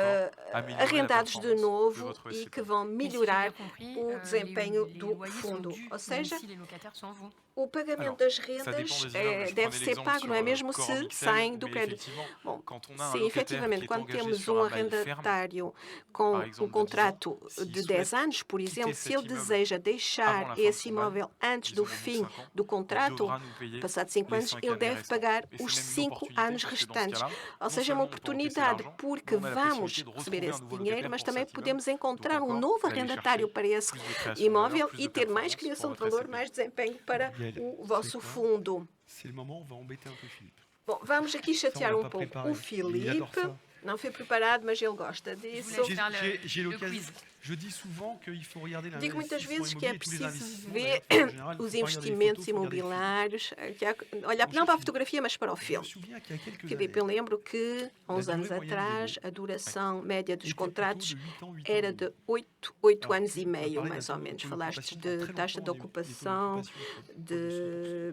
améliorer la arrendados de performance de novo votre e SCPI. que vão Mais si j'ai melhorar bien compris, o desempenho do fundo. Ou même seja, si les locataires sont vous. o pagamento Alors, das ça dépend rendas des immeubles. Je deve prenais ser l'exemple pago, sur não é mesmo Corum se XL, saem do mais prédio. effectivement, Bom, quand on a un sim, locataire qui efetivamente, est quando engagé temos sur um un bail ferme, arrendatário com par exemple, um de 10 ans, contrato s'il de souhaite 10 anos, por quitter exemplo, se cet ele immeuble deseja avant deixar la fin de esse son bail, imóvel antes do disons au bout de fim 5 ans, do il contrato, devra nous payer passados 5 les anos, 5 ele années deve restantes. pagar Et c'est os même une 5 opportunité, anos parce que dans ce restantes. cas-là, Ou non seja, é uma seulement on peut encaisser oportunidade, l'argent, porque mais on a la vamos possibilité de receber retrouver un esse nouveau dinheiro, locataire mas pour também cet immeuble. podemos encontrar Donc um encore, novo d'aller arrendatário chercher para esse plus de création de imóvel valeur, plus de e ter mais performance criação pour de votre valor, SCPI. mais desempenho para Gaël, o c'est vosso quoi? fundo. C'est le moment où on va embêter un peu Philippe. Bom, vamos aqui chatear l'a um pas pouco préparé. o Il Filipe. adore ça. Não foi preparado, mas ele gosta disso. voulais faire J'ai le l'occasion. quiz. Je dis souvent qu'il faut regarder Digo muitas l'investissement vezes que é immobilier et tous les preciso investissements, ver d'ailleurs, en général, il faut os pas regarder les investimentos photos, il faut regarder les films. imobiliários, olhar não para a fotografia, mas para o Je me filme. souviens qu'il y a quelques Filipe, eu années, lembro que, há uns La anos durée moyenne atrás, des a duração média dos était plutôt contratos de 8 ans, 8 ans era et de demi. 8 Alors, anos e Philippe m'a meio, parlé mais d'un ou taux menos. d'occupation Falaste pendant de très taxa de longtemps, des taux ocupação d'occupation de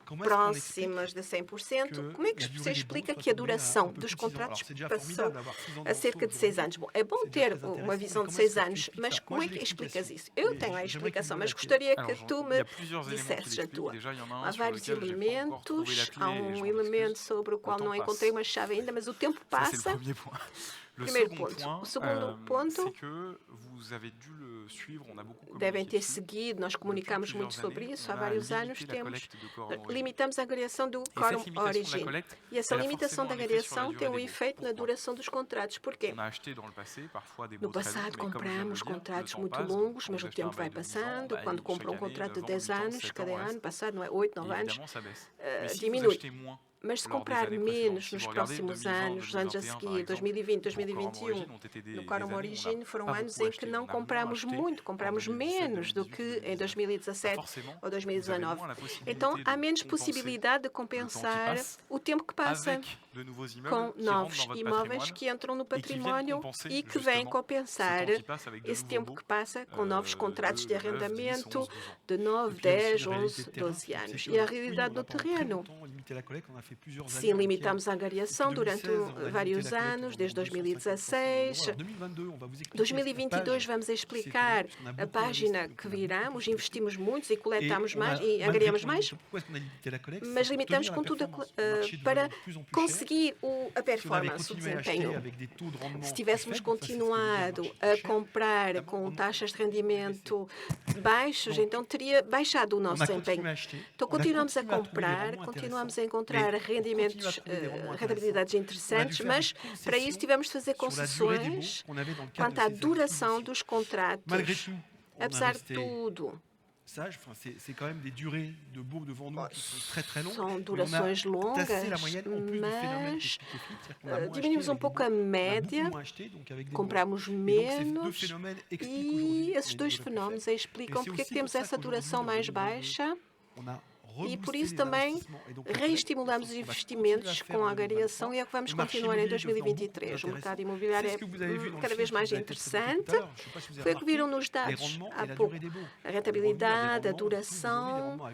Comment est-ce qu'on explique próximas de 100%. que Como é que la você durée des explica bons que a soit tombée à duração un peu dos plus de 6 ans? contratos Alors, c'est déjà passou formidable d'avoir 6 ans a cerca de 6 anos? Bom, é bom C'est déjà ter très uma intéressant, visão mais de comment est-ce 6 que tu anos, expliques mas ça? como Moi, é j'ai que explicas l'explication. isso? Eu Mais tenho a j'aimerais explicação, que mas vous me gostaria Alors, que tu il y me a plusieurs éléments qui dissesses a l'expliquent. tua. Déjà, il y en a Há un sur vários lequel j'ai pas encore trouvé la elementos, clé há et je m'en elemento excuse. sobre o qual Le não temps encontrei passe. uma chave ainda, mas o tempo Ça, c'est le passa. premier point. Le Primeiro second ponto. point, O segundo ponto, c'est que vous avez dû le suivre, on a beaucoup devem communiqué ter dessus. seguido, nós comunicamos muito sobre isso há vários anos. Limitamos a angariação do Quorum Origin. E essa limitação da angariação tem um efeito na duração dos contratos. Por quê? No passado compramos contratos muito longos, mas o tempo vai passando. Quando compra um contrato de 10 anos, cada ano passado, não é 8, 9 anos, diminui. Mas se comprar menos nos próximos anos, os anos a seguir, 2020, 2021, no Quorum Origin, foram anos em que não compramos muito, compramos menos do que em 2017 ou 2019. Então, há menos possibilidade de compensar o tempo que passa com novos imóveis que entram no património e que vêm compensar esse tempo que passa com novos contratos de arrendamento de 9, 10, 11, 12 anos. E a realidade do terreno. Sim, limitamos a angariação durante vários anos, desde 2016. 2022 vamos explicar a página que viramos, investimos muitos e coletamos mais e angariamos mais, mas limitamos contudo para conseguir a performance, o desempenho. Se tivéssemos continuado a comprar com taxas de rendimento baixos, então teria baixado o nosso desempenho. Então continuamos a comprar, continuamos a encontrar rendimentos, rentabilidades interessantes, mas para isso tivemos de fazer concessões quanto à duração dos contratos. Apesar de tudo, sage. Enfin, c'est quand même des durées de baux devant nous qui sont très longues. São Et on a durações longas, tassé la moyenne en plus du phénomène mas que expliquait Philippe, c'est-à-dire qu'on a moins acheté diminuímos avec des pouco baux, a on a média, beaucoup moins acheté, donc avec des baux. compramos Et donc ces deux menos, phénomènes expliquent e aujourd'hui esses les dois niveaux de fenómenos faibles. explicam Et c'est porque é aussi que temos pour ça essa qu'aujourd'hui, duração en mais 2022, baixa. On a E por reboosté isso les também investissements. Et donc, le collecte, reestimulamos os c'est ce qu'on va investimentos continuer à faire com en a agregação 2023. e é o que vamos Le marché continuar em immobilier devenant beaucoup plus 2023. O mercado intéressant. imobiliário C'est é ce que vous avez vu dans le cada vez chiffre mais qui vous a été présenté interessante. tout à l'heure. Je sais pas si vous avez Foi o que viram remarqué, nos les dados rendements há et la pouco. durée des baux. A On revient à des rentabilidade, a rendements désormais duração, à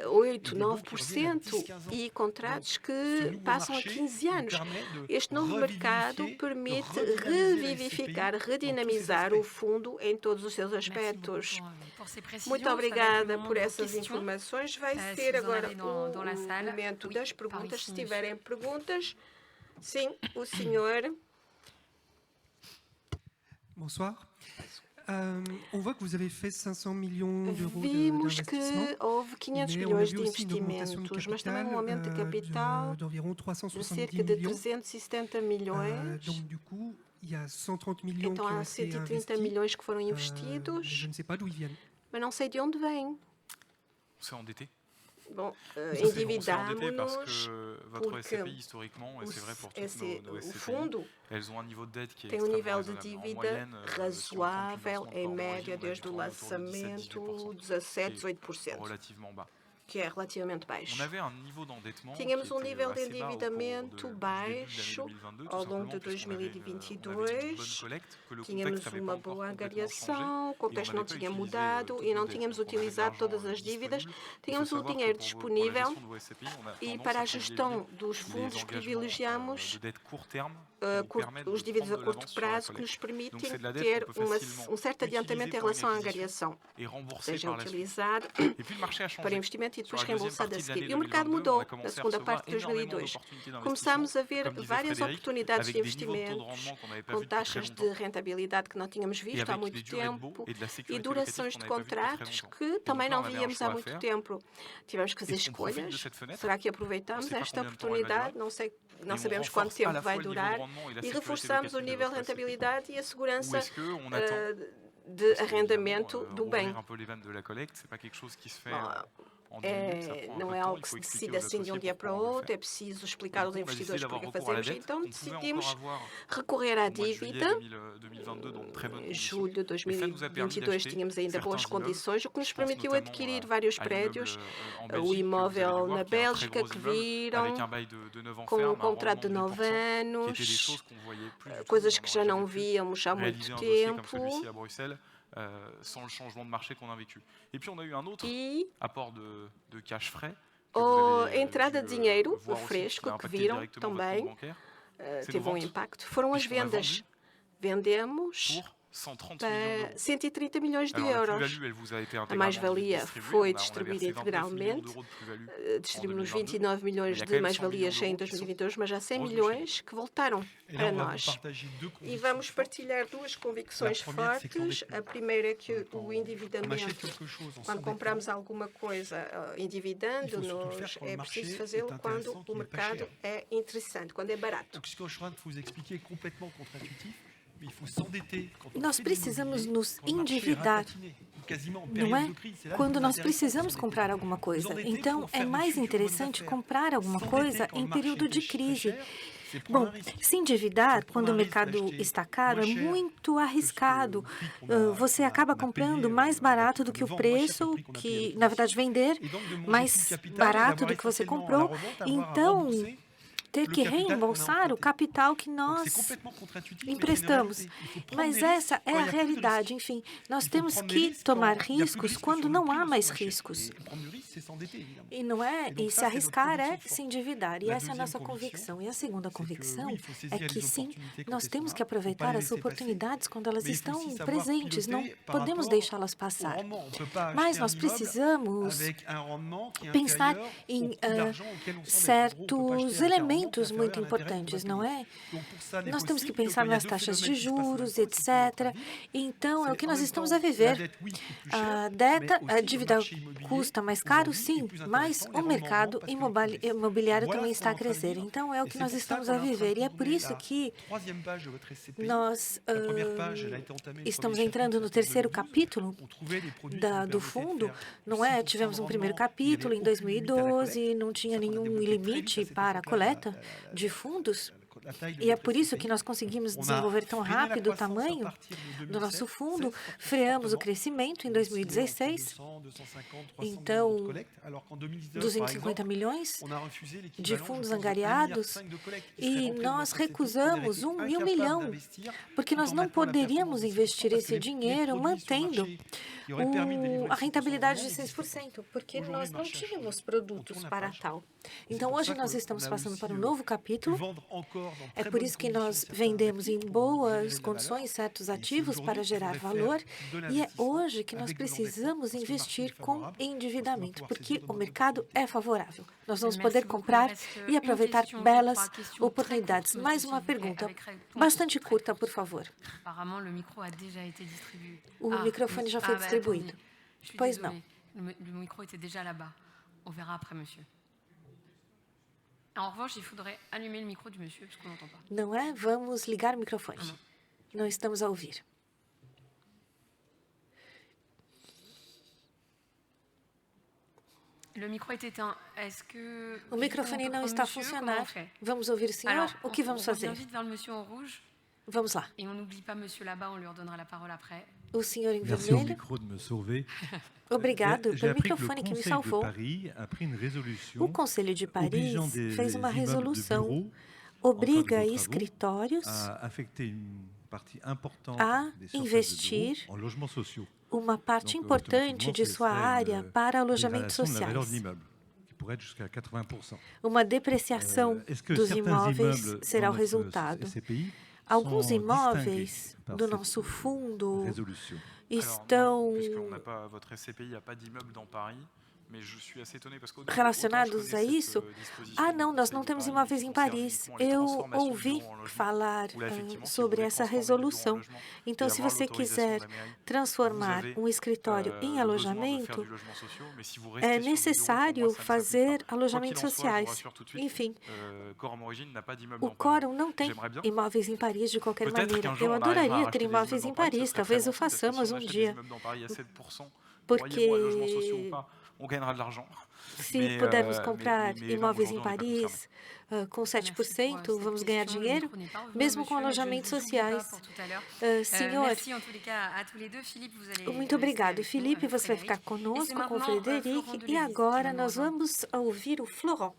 8-9%. 8, E des baux qui reviennent à 9% 10-15 ans. e contratos Ce que nouveau passam a marché 15 nous anos. permet de Este novo mercado revivifier, de permite redynamiser la revivificar, SCPI dans tous ses redinamizar o aspects. fundo em todos os seus Merci aspectos. beaucoup pour ces précisions. Muito Ça va être le obrigada moment por de vos essas questions. informações. Vai se ser vous en agora avez dans la o salle. momento Oui, das par perguntas. ici, Se tiverem perguntas, sim, o senhor. Bonsoir. On voit que vous avez fait 500 millions d'euros Vimos d'investissement, que houve 500 mais on a milhões vu de aussi une augmentation de investimentos, mas também capital um aumento de capital d'environ de 370 cerca de millions. 370 milhões. Donc du coup, il y a 130 millions Então qui ont há été 130 investis, milhões que foram mais investidos, je ne sais pas d'où ils viennent. mas não sei de onde vem. On s'est endetté. Bom, On s'est endetté parce endividámonos, que votre porque SCPI, historiquement, et c'est vrai pour toutes nos o SCPI, fundo elles ont un niveau de dette qui est tem um extrêmement nível de raisonnable. En dívida moyenne, si on prend le razoável, financement em par média, origine, on a desde dû o tourner autour de lançamento, 17-18%, 17, 18%, relativement bas. que é relativamente On baixo. avait un niveau d'endettement Tínhamos qui um était nível de assez bas au cours endividamento du baixo début de l'année 2022, ao tout longo de simplement parce qu'on avait une bonne 2022. collecte, que le Tínhamos contexte n'avait uma pas encore boa complètement changé. angariação, o contexto não tinha mudado e não tínhamos utilizado todas as dívidas. Tínhamos o dinheiro disponível e para a gestão dos fundos privilegiamos os dívidas a curto prazo que nos permitem ter um certo adiantamento em relação à angariação, seja utilizado para investimento e depois reembolsado a seguir. E o mercado mudou na segunda parte de 2002. Começámos a ver várias oportunidades de investimentos com taxas de rentabilidade que não tínhamos visto há muito tempo e durações de contratos que também não víamos há muito tempo. Tivemos que fazer escolhas. Será que aproveitamos esta oportunidade? Não sei, não sabemos quanto tempo vai durar. E reforçamos o nível de rentabilidade e a segurança de arrendamento do bem. Não é algo que se decide assim de um dia para o outro, é preciso explicar aos investidores porque fazemos. Então decidimos recorrer à dívida. Em julho de 2022 tínhamos ainda boas condições, o que nos permitiu adquirir vários prédios, o imóvel na Bélgica que viram, com um contrato de 9 anos, coisas que já não víamos há muito tempo. Sans le changement de marché qu'on a vécu. Et puis on a eu un autre apport de cash frais. A entrada de dinheiro fresco que viram também teve um impacto. Foram as vendas. Vendemos para 130 milhões de euros. A mais-valia foi distribuída integralmente. Distribuímos 29 milhões de mais-valias em 2022, mas há 100 milhões que voltaram para nós. E vamos partilhar duas convicções fortes. A primeira é que o endividamento, quando compramos alguma coisa endividando-nos, é preciso fazê-lo quando o mercado é interessante, quando é barato. Nós precisamos nos endividar, não é? Quando nós precisamos comprar alguma coisa. Então, é mais interessante comprar alguma coisa em período de crise. Bom, se endividar quando o mercado está caro é muito arriscado. Você acaba comprando mais barato do que o preço, que, na verdade, vender mais barato do que você comprou. Então, ter que reembolsar o capital que nós emprestamos. Mas essa é a realidade. Enfim, nós temos que tomar riscos quando não há mais riscos. E não é? E se arriscar é se endividar. E essa é a nossa convicção. E a segunda convicção é que sim, nós temos que aproveitar as oportunidades quando elas estão presentes. Não podemos deixá-las passar. Mas nós precisamos pensar em certos elementos elementos muito importantes, não é? Nós temos que pensar nas taxas de juros, etc. Então, é o que nós estamos a viver. A dívida custa mais caro, sim, mas o mercado imobiliário também está a crescer. Então, é o que nós estamos a viver. E é por isso que nós estamos entrando no terceiro capítulo do fundo, não é? Tivemos um primeiro capítulo em 2012, não tinha nenhum limite para a coleta de fundos. E é por isso que nós conseguimos desenvolver tão rápido o tamanho do nosso fundo. Freamos o crescimento em 2016. Então, 250 milhões de fundos angariados. E nós recusamos 1.000 milhões, porque nós não poderíamos investir esse dinheiro mantendo a rentabilidade de 6%, porque nós não tínhamos produtos para tal. Então, hoje nós estamos passando para um novo capítulo. É por isso que nós vendemos em boas condições certos ativos para gerar valor, e é hoje que nós precisamos investir com endividamento, porque o mercado é favorável. Nós vamos poder comprar e aproveitar belas oportunidades. Mais uma pergunta, bastante curta, por favor. O microfone já foi distribuído. Pois não. O micro était déjà là-bas. On verra après, monsieur. En revanche, il faudrait allumer le micro du monsieur, parce qu'on n'entend pas. Não é? Vamos ligar o microfone. Não estamos a ouvir. O microfone não está a funcionar. Vamos ouvir o senhor? O que vamos fazer? Vamos lá. O senhor em vermelho. Obrigado pelo microfone que me salvou. O Conselho de Paris fez uma resolução, obriga escritórios a investir uma parte importante de sua área para alojamentos sociais. Uma depreciação dos imóveis será o resultado. Alguns imóveis do nosso fundo estão relacionados a isso? Não, nós não temos imóveis em Paris. Eu ouvi falar sobre essa resolução. Então, se você quiser transformar um escritório em alojamento, é necessário fazer alojamentos sociais. Enfim, o Quorum não tem imóveis em Paris de qualquer maneira. Eu adoraria ter imóveis em Paris, talvez o façamos um dia. Porque se pudermos comprar imóveis em Paris com 7%, vamos ganhar dinheiro, mesmo com alojamentos sociais. Senhor, muito obrigado. Felipe, você vai ficar conosco, com o Frederic, e agora nós vamos ouvir o Florent.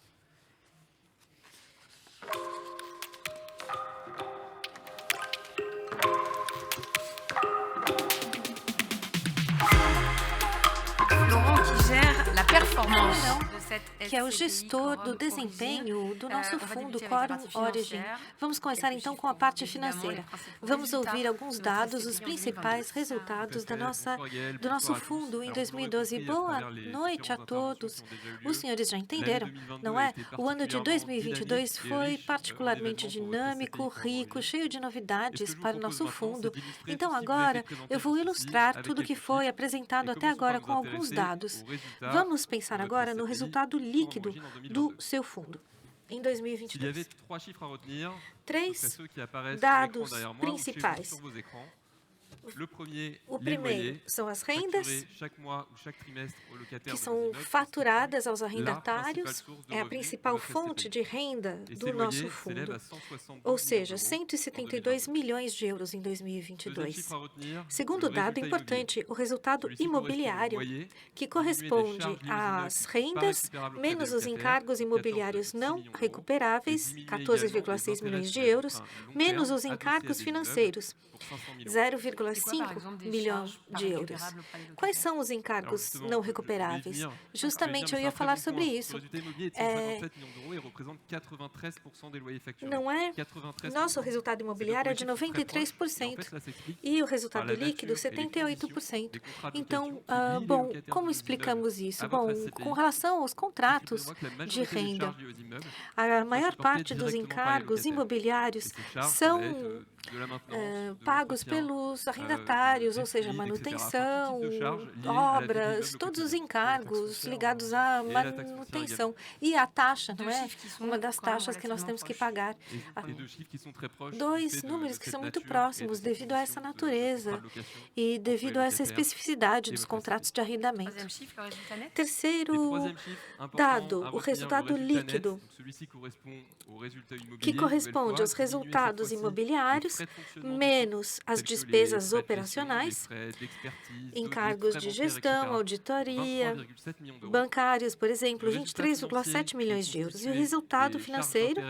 Que é o gestor do desempenho do nosso fundo Quorum Origin. Vamos começar então com a parte financeira. Vamos ouvir alguns dados, os principais resultados do nosso fundo em 2012. Boa noite a todos. Os senhores já entenderam, não é? O ano de 2022 foi particularmente dinâmico, rico, cheio de novidades para o nosso fundo. Então agora eu vou ilustrar tudo o que foi apresentado até agora com alguns dados. Vamos pensar agora no resultado líquido do seu fundo em 2022. 3 dados principais. O primeiro são as rendas, que são faturadas aos arrendatários, é a principal fonte de renda do nosso fundo, ou seja, 172 milhões de euros em 2022. Segundo dado importante, o resultado imobiliário, que corresponde às rendas menos os encargos imobiliários não recuperáveis, 14,6 milhões de euros, menos os encargos financeiros, 0,7 6,5 milhões de euros. Quais são os encargos não recuperáveis? Justamente eu ia falar sobre isso. Não é? Nosso resultado imobiliário é de 93% e o resultado líquido 78%. Então, bom, como explicamos isso? Bom, com relação aos contratos de renda, a maior parte dos encargos imobiliários são pagos pelos arrendatários, ou seja, manutenção, obras, todos os encargos ligados à manutenção. E a taxa, não é? Uma das taxas que nós temos que pagar. Dois números que são muito próximos devido a essa natureza e devido a essa especificidade dos contratos de arrendamento. Terceiro dado, o resultado líquido, que corresponde aos resultados imobiliários menos as despesas operacionais, encargos de gestão, auditoria, bancários, por exemplo, 23,7 milhões de euros. E o resultado financeiro,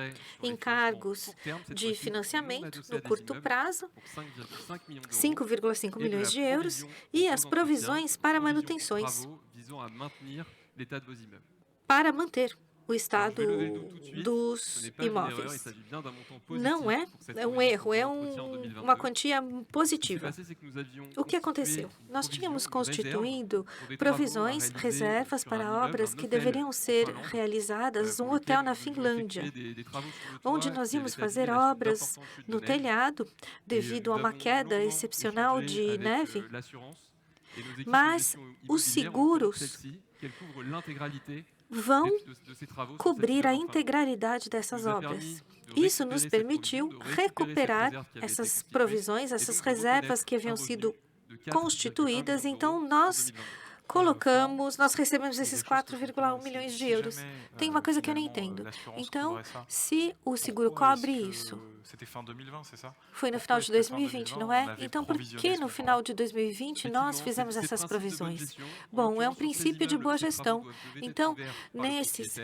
encargos de financiamento no curto prazo, 5,5 milhões de euros, e as provisões para manutenções, para manter o estado dos imóveis. Não é um erro, é uma quantia positiva. O que aconteceu? Nós tínhamos constituído provisões, reservas para obras que deveriam ser realizadas um hotel na Finlândia, onde nós íamos fazer obras no telhado devido a uma queda excepcional de neve, mas os seguros vão cobrir a integralidade dessas obras. Isso nos permitiu recuperar essas provisões, essas reservas que haviam sido constituídas. Então, nós recebemos esses 4,1 milhões de euros. Tem uma coisa que eu não entendo. Então, se o seguro cobre isso, foi no final de 2020, não é? Então, por que no final de 2020 nós fizemos essas provisões? Bom, é um princípio de boa gestão. Então, nesses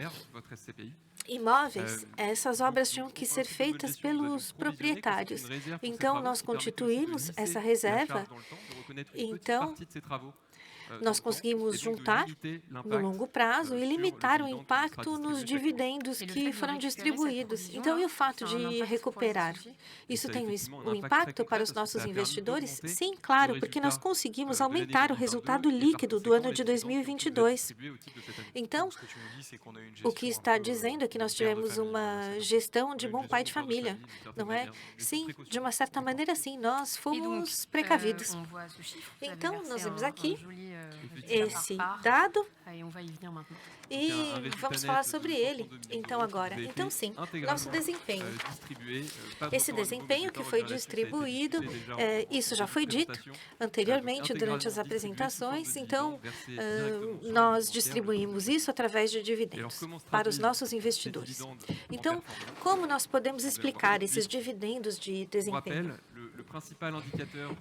imóveis, essas obras tinham que ser feitas pelos proprietários. Então, nós constituímos essa reserva. Então, nós conseguimos juntar no longo prazo e limitar o impacto nos dividendos que foram distribuídos. Então, e o fato de recuperar? Isso tem um impacto para os nossos investidores? Sim, claro, porque nós conseguimos aumentar o resultado líquido do ano de 2022. Então, o que está dizendo é que nós tivemos uma gestão de bom pai de família, não é? Sim, de uma certa maneira, sim, nós fomos precavidos. Então, nós vemos aqui esse dado e vamos falar sobre ele, então, agora. Então, sim, nosso desempenho. Esse desempenho que foi distribuído, isso já foi dito anteriormente durante as apresentações, então, nós distribuímos isso através de dividendos para os nossos investidores. Então, como nós podemos explicar esses dividendos de desempenho?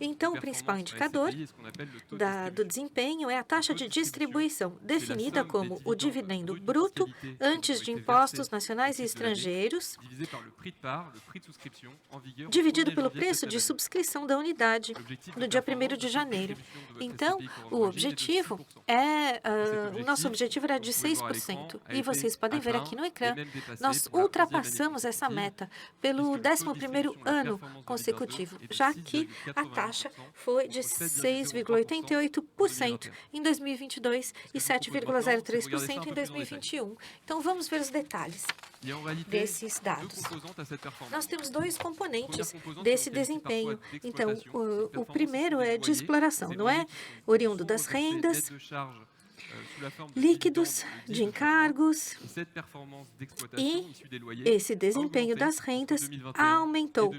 Então, o principal indicador do desempenho é a taxa de distribuição, definida como o dividendo bruto antes de impostos nacionais e estrangeiros, dividido pelo preço de subscrição da unidade, no dia 1º de janeiro. Então, o nosso objetivo era de 6%, e vocês podem ver aqui no ecrã, nós ultrapassamos essa meta pelo 11º ano consecutivo, já que a taxa foi de 6,88% em 2022 e 7,03% em 2021. Então, vamos ver os detalhes desses dados. Nós temos dois componentes desse desempenho. Então, o primeiro é de exploração, não é? Oriundo das rendas, líquidos de encargos, e esse desempenho das rendas aumentou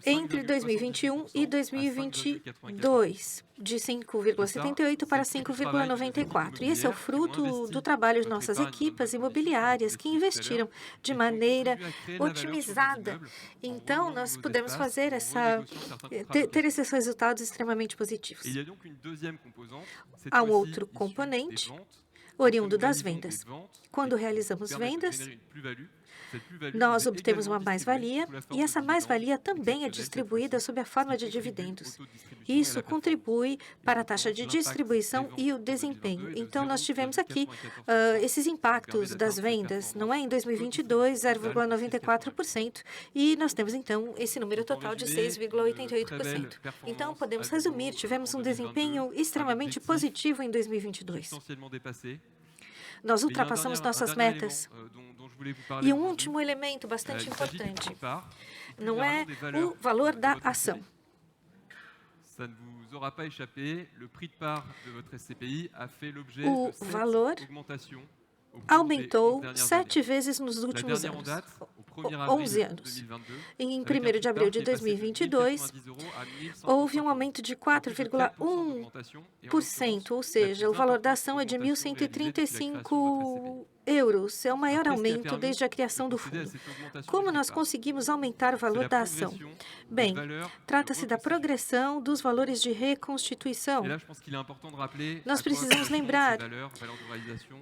entre 2021 e 2022, de 5,78 para 5,94. E esse é o fruto do trabalho de nossas equipes imobiliárias que investiram de maneira otimizada. Então, nós pudemos fazer ter esses resultados extremamente positivos. Há um outro componente, oriundo das vendas. Quando realizamos vendas, Nós obtemos uma mais-valia e essa mais-valia também é distribuída sob a forma de dividendos. Isso contribui para a taxa de distribuição e o desempenho. Então, nós tivemos aqui esses impactos das vendas, não é? Em 2022, 0,94%, e nós temos, então, esse número total de 6,88%. Então, podemos resumir, tivemos um desempenho extremamente positivo em 2022. Nós ultrapassamos nossas metas. E um último elemento bastante importante, não é o valor da ação. O valor aumentou 7 vezes nos últimos anos, 11 anos. Em 1º de abril de 2022, houve um aumento de 4,1%, ou seja, o valor da ação é de 1.135 euros. É o maior aumento desde a criação do fundo. Como nós conseguimos aumentar o valor da ação? Bem, trata-se da progressão dos valores de reconstituição. Nós precisamos lembrar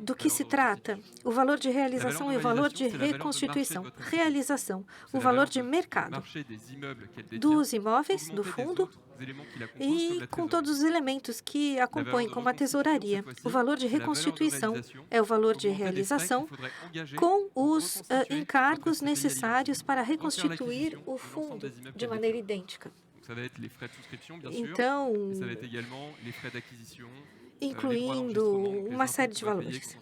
do que se trata. O valor de realização e o valor de reconstituição. Realização, o valor de mercado dos imóveis, do fundo, e com todos os elementos que acompanham, como a tesouraria. O valor de reconstituição é o valor de realização com os encargos necessários para reconstituir o fundo de maneira idêntica. Então, incluindo uma série de valores.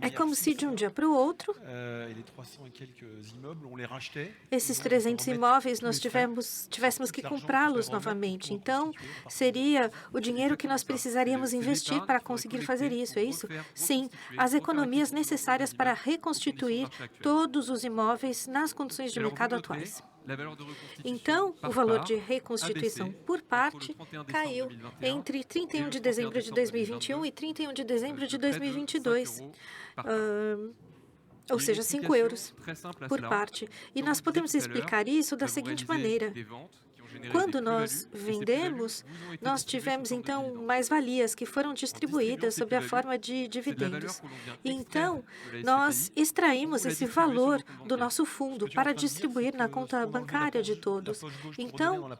É como se de um dia para o outro, esses 300 imóveis nós tivéssemos que comprá-los novamente. Então, seria o dinheiro que nós precisaríamos investir para conseguir fazer isso, é isso? Sim, as economias necessárias para reconstituir todos os imóveis nas condições de mercado atuais. Então, o valor de reconstituição por parte caiu entre 31 de dezembro de 2021 e 31 de dezembro de 2022, ou seja, 5 euros por parte. E nós podemos explicar isso da seguinte maneira. Quando nós vendemos, nós tivemos, então, mais-valias que foram distribuídas sob a forma de dividendos. Então, nós extraímos esse valor do nosso fundo para distribuir na conta bancária de todos. Então,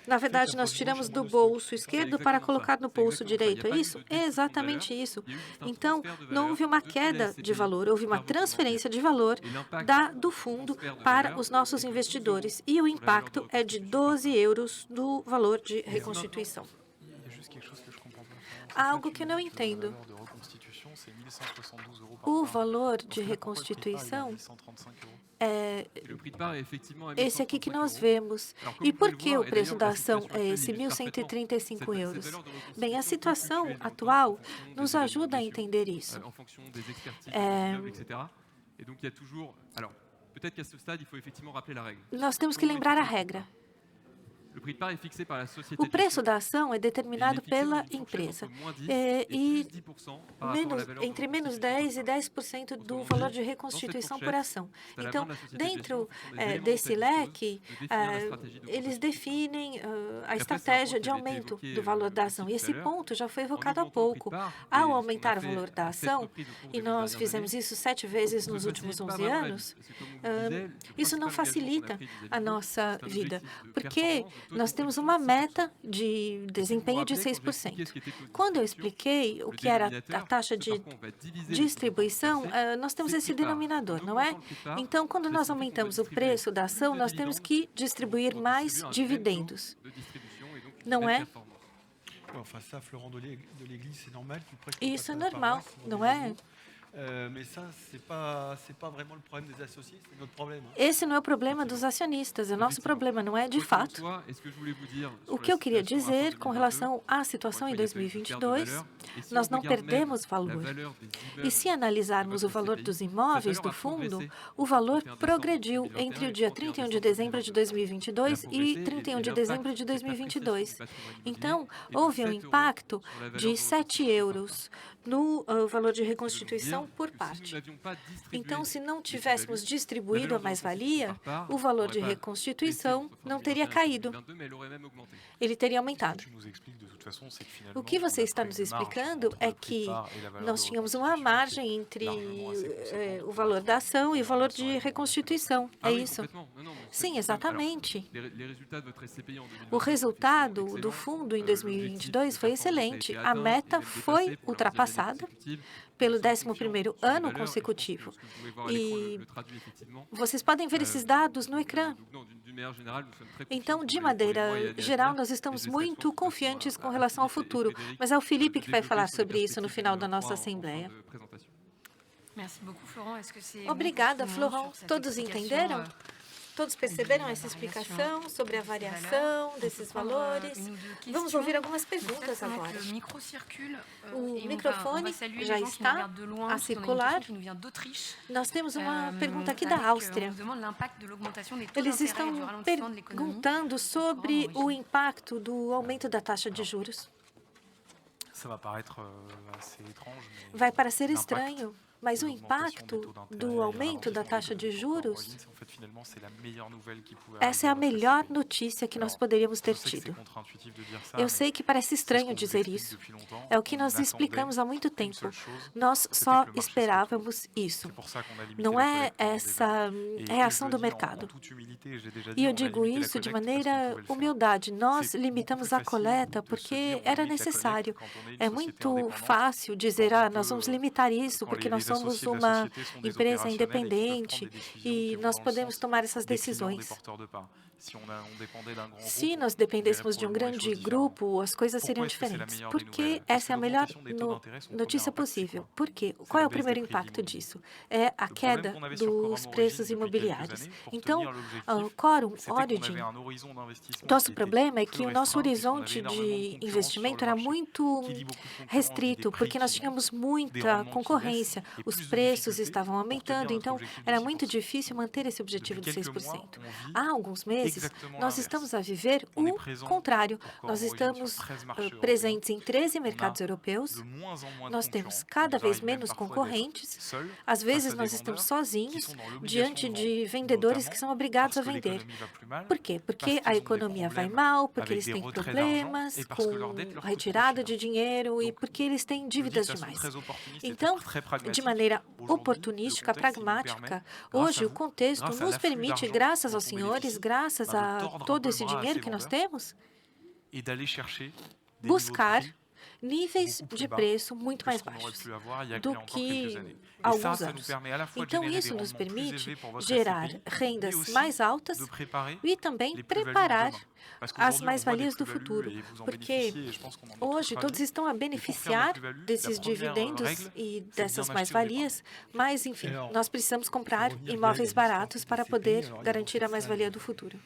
na verdade, nós tiramos do bolso esquerdo para colocar no bolso direito, é isso? É exatamente isso. Então, não houve uma queda de valor, houve uma transferência de valor do fundo para os nossos investidores. E o impacto é de 12 euros do valor de reconstituição. Há algo que eu não entendo. O valor de reconstituição é esse aqui que nós vemos. E por que o preço da ação é esse, 1.135 euros? Bem, a situação atual nos ajuda a entender isso. Nós temos que lembrar a regra. O preço da ação é determinado pela empresa e entre menos 10% e 10% do valor de reconstituição por ação. Então, dentro desse leque, eles definem a estratégia de aumento do valor da ação. E esse ponto já foi evocado há pouco. Ao aumentar o valor da ação, e nós fizemos isso 7 vezes nos últimos 11 anos, isso não facilita a nossa vida, porque nós temos uma meta de desempenho de 6%. Quando eu expliquei o que era a taxa de distribuição, nós temos esse denominador, não é? Então, quando nós aumentamos o preço da ação, nós temos que distribuir mais dividendos, não é? Isso é normal, não é? Esse não é o problema dos acionistas, é o nosso problema, não é de fato. O que eu queria dizer com relação à situação em 2022, nós não perdemos valor. E se analisarmos o valor dos imóveis do fundo, o valor progrediu entre o dia 31 de dezembro de 2022 e 31 de dezembro de 2022. Então, houve um impacto de 7 euros no valor de reconstituição por parte. Então, se não tivéssemos distribuído a mais-valia, o valor de reconstituição não teria caído. Ele teria aumentado. O que você está nos explicando é que nós tínhamos uma margem entre o valor da ação e o valor de reconstituição. É isso? Sim, exatamente. O resultado do fundo em 2022 foi excelente. A meta foi ultrapassada pelo 11º ano consecutivo. E vocês podem ver esses dados no ecrã. Então, de maneira geral, nós estamos muito confiantes com relação ao futuro. Mas é o Felipe que vai falar sobre isso no final da nossa assembleia. Obrigada, Florent. Todos entenderam? Todos perceberam essa explicação sobre a variação desses valores? Vamos ouvir algumas perguntas agora. O microfone já está a circular. Nós temos uma pergunta aqui da Áustria. Eles estão perguntando sobre o impacto do aumento da taxa de juros. Vai parecer estranho, mas o impacto do aumento da taxa de juros, essa é a melhor notícia que nós poderíamos ter tido. Eu sei que parece estranho dizer isso. É o que nós explicamos há muito tempo. Nós só esperávamos isso. Não é essa reação do mercado. E eu digo isso de maneira humildade. Nós limitamos a coleta porque era necessário. É muito fácil dizer, nós vamos limitar isso porque nós somos uma empresa independente e nós podemos tomar essas decisões. Se nós dependêssemos de um grande grupo, as coisas seriam diferentes. Porque essa é a melhor notícia possível. Por quê? Qual é o primeiro impacto disso? É a queda dos preços imobiliários. Então, o Quorum Origin, nosso problema é que o nosso horizonte de investimento era muito restrito, porque nós tínhamos muita concorrência, os preços estavam aumentando, então era muito difícil manter esse objetivo de 6%. Há alguns meses, nós estamos a viver o contrário. Nós estamos presentes em 13 mercados europeus. Nós temos cada vez menos concorrentes. Às vezes, nós estamos sozinhos diante de vendedores que são obrigados a vender. Por quê? Porque a economia vai mal, porque eles têm problemas com retirada de dinheiro e porque eles têm dívidas demais. Então, de maneira oportunística, pragmática, hoje o contexto nos permite, graças aos senhores, graças a todo esse dinheiro que nós temos, buscar níveis de preço muito mais baixos do que há alguns anos. Então, isso nos permite gerar rendas mais altas e também preparar as mais-valias do futuro, porque hoje todos estão a beneficiar desses dividendos e dessas mais-valias, mas, enfim, nós precisamos comprar imóveis baratos para poder garantir a mais-valia do futuro.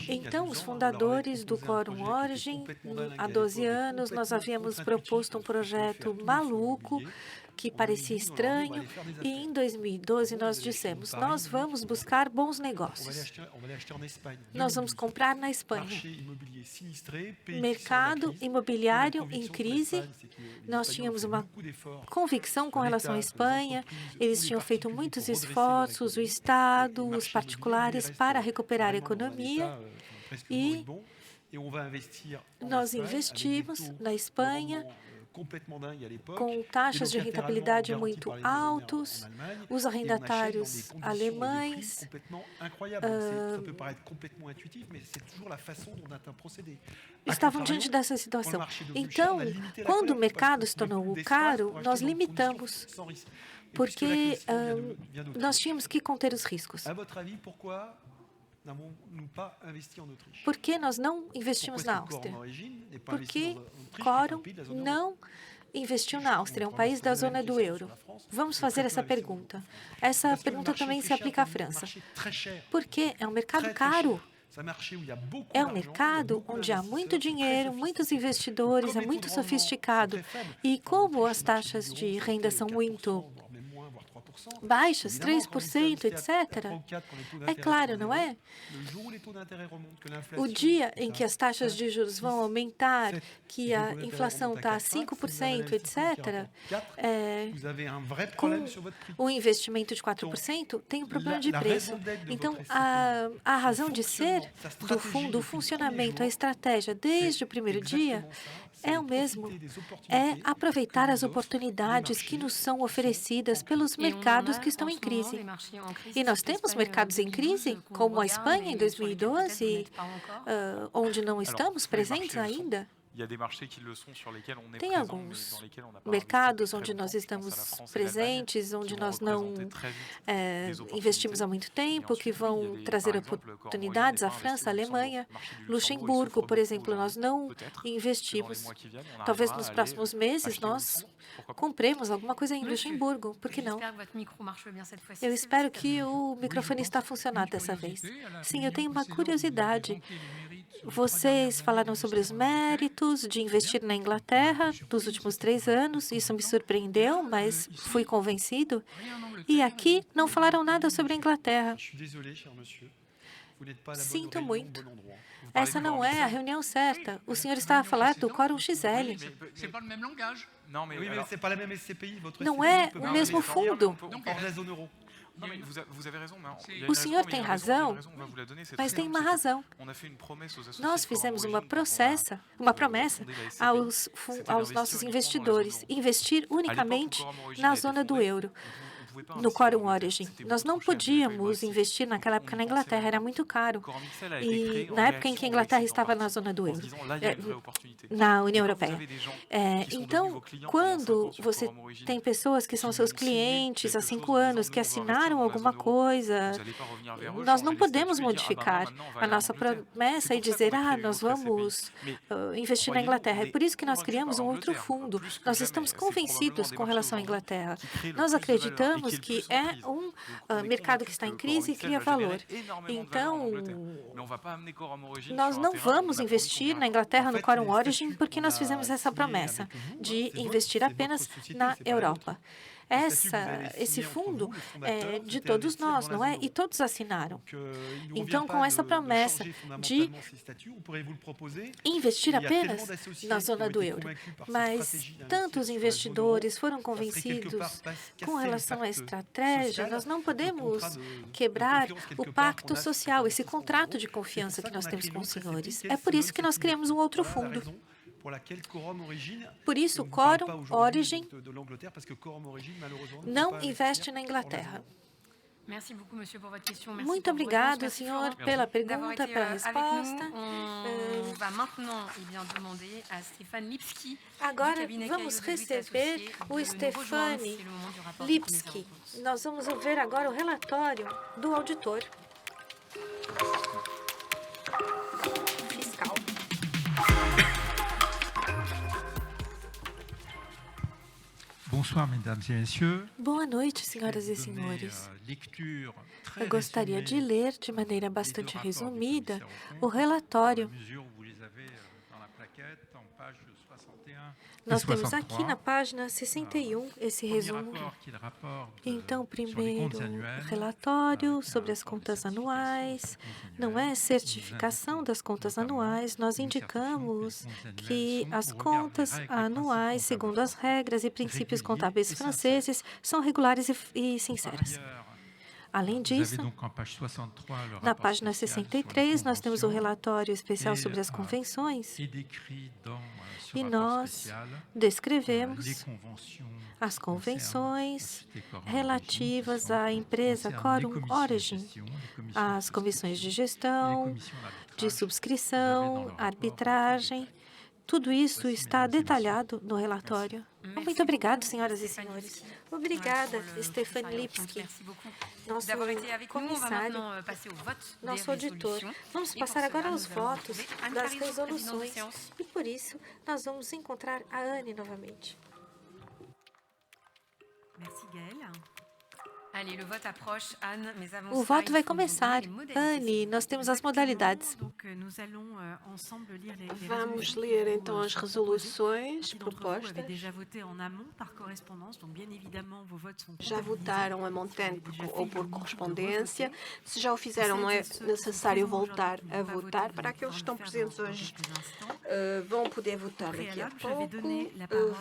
Então, os fundadores do Quorum Origin, há 12 anos, nós havíamos proposto um projeto maluco, que parecia estranho, e em 2012 nós dissemos, nós vamos buscar bons negócios. Nós vamos comprar na Espanha. Mercado imobiliário em crise, nós tínhamos uma convicção com relação à Espanha, eles tinham feito muitos esforços, o Estado, os particulares, para recuperar a economia, e nós investimos na Espanha, com taxas de rentabilidade muito altos, os arrendatários alemães estavam diante dessa situação. Então, quando o mercado se tornou caro, nós limitamos, porque nós tínhamos que conter os riscos. Por que nós não investimos na Áustria? Por que Quorum não investiu na Áustria, é um país da zona do euro? Vamos fazer essa pergunta. Essa pergunta também se aplica à França. Por que? É um mercado caro. É um mercado onde há muito dinheiro, muitos investidores, é muito sofisticado. E como as taxas de renda são muito baixas, 3%, etc. É claro, não é? O dia em que as taxas de juros vão aumentar, que a inflação está a 5%, etc., com um investimento de 4%, tem um problema de preço. Então, a razão de ser do fundo, o funcionamento, a estratégia desde o primeiro dia é o mesmo, é aproveitar as oportunidades que nos são oferecidas pelos mercados que estão em crise. E nós temos mercados em crise, como a Espanha em 2012, onde não estamos presentes ainda. Tem alguns mercados onde nós estamos presentes, onde nós não investimos há muito tempo, que vão trazer oportunidades. A França, a Alemanha, Luxemburgo, por exemplo, nós não investimos. Talvez nos próximos meses nós compremos alguma coisa em Luxemburgo, por que não? Eu espero que o microfone está funcionando dessa vez. Sim, eu tenho uma curiosidade. Vocês falaram sobre os méritos de investir na Inglaterra nos últimos 3 anos. Isso me surpreendeu, mas fui convencido. E aqui não falaram nada sobre a Inglaterra. Sinto muito. Essa não é a reunião certa. O senhor está a falar do Quórum XL. Não é o mesmo fundo. O senhor tem razão, mas tem uma razão. Nós fizemos uma promessa aos nossos investidores, investir unicamente na zona do euro, no Quórum Origin. Nós não podíamos investir naquela época na Inglaterra, era muito caro. E na época em que a Inglaterra estava na zona do euro, na União Europeia. Então, quando você tem pessoas que são seus clientes há 5 anos, que assinaram alguma coisa, nós não podemos modificar a nossa promessa e dizer, nós vamos investir na Inglaterra. É por isso que nós criamos um outro fundo. Nós estamos convencidos com relação à Inglaterra. Nós acreditamos que é um mercado que está em crise e cria valor. Então, nós não vamos investir na Inglaterra no Quórum Origin porque nós fizemos essa promessa de investir apenas na Europa. Esse fundo é de todos nós, não é? E todos assinaram. Então, com essa promessa de investir apenas na zona do euro. Mas tantos investidores foram convencidos com relação à estratégia, nós não podemos quebrar o pacto social, esse contrato de confiança que nós temos com os senhores. É por isso que nós criamos um outro fundo. Por isso, o Quórum Origin não investe na Inglaterra. Muito obrigado, senhor, pela pergunta, pela resposta. Agora, vamos receber o Stefani Lipski. Nós vamos ouvir agora o relatório do auditor fiscal. Boa noite, senhoras e senhores. Eu gostaria de ler, de maneira bastante resumida, o relatório. Nós temos aqui na página 61 esse resumo. Então, primeiro, relatório sobre as contas anuais. Não é certificação das contas anuais. Nós indicamos que as contas anuais, segundo as regras e princípios contábeis franceses, são regulares e sinceras. Além disso, na página 63, nós temos o relatório especial sobre as convenções e nós descrevemos as convenções relativas à empresa Quórum Origin, as comissões de gestão, de subscrição, arbitragem. Tudo isso está detalhado no relatório. Muito obrigado, senhoras e senhores. Obrigada, Stefani Lipski, nosso comissário, nosso auditor. Vamos passar agora aos votos das resoluções e, por isso, nós vamos encontrar a Anne novamente. O voto vai começar. Anne, nós temos as modalidades. Vamos ler então as resoluções propostas. Já votaram a montante ou por correspondência. Se já o fizeram, não é necessário voltar a votar. Para aqueles que estão presentes hoje, vão poder votar daqui a pouco.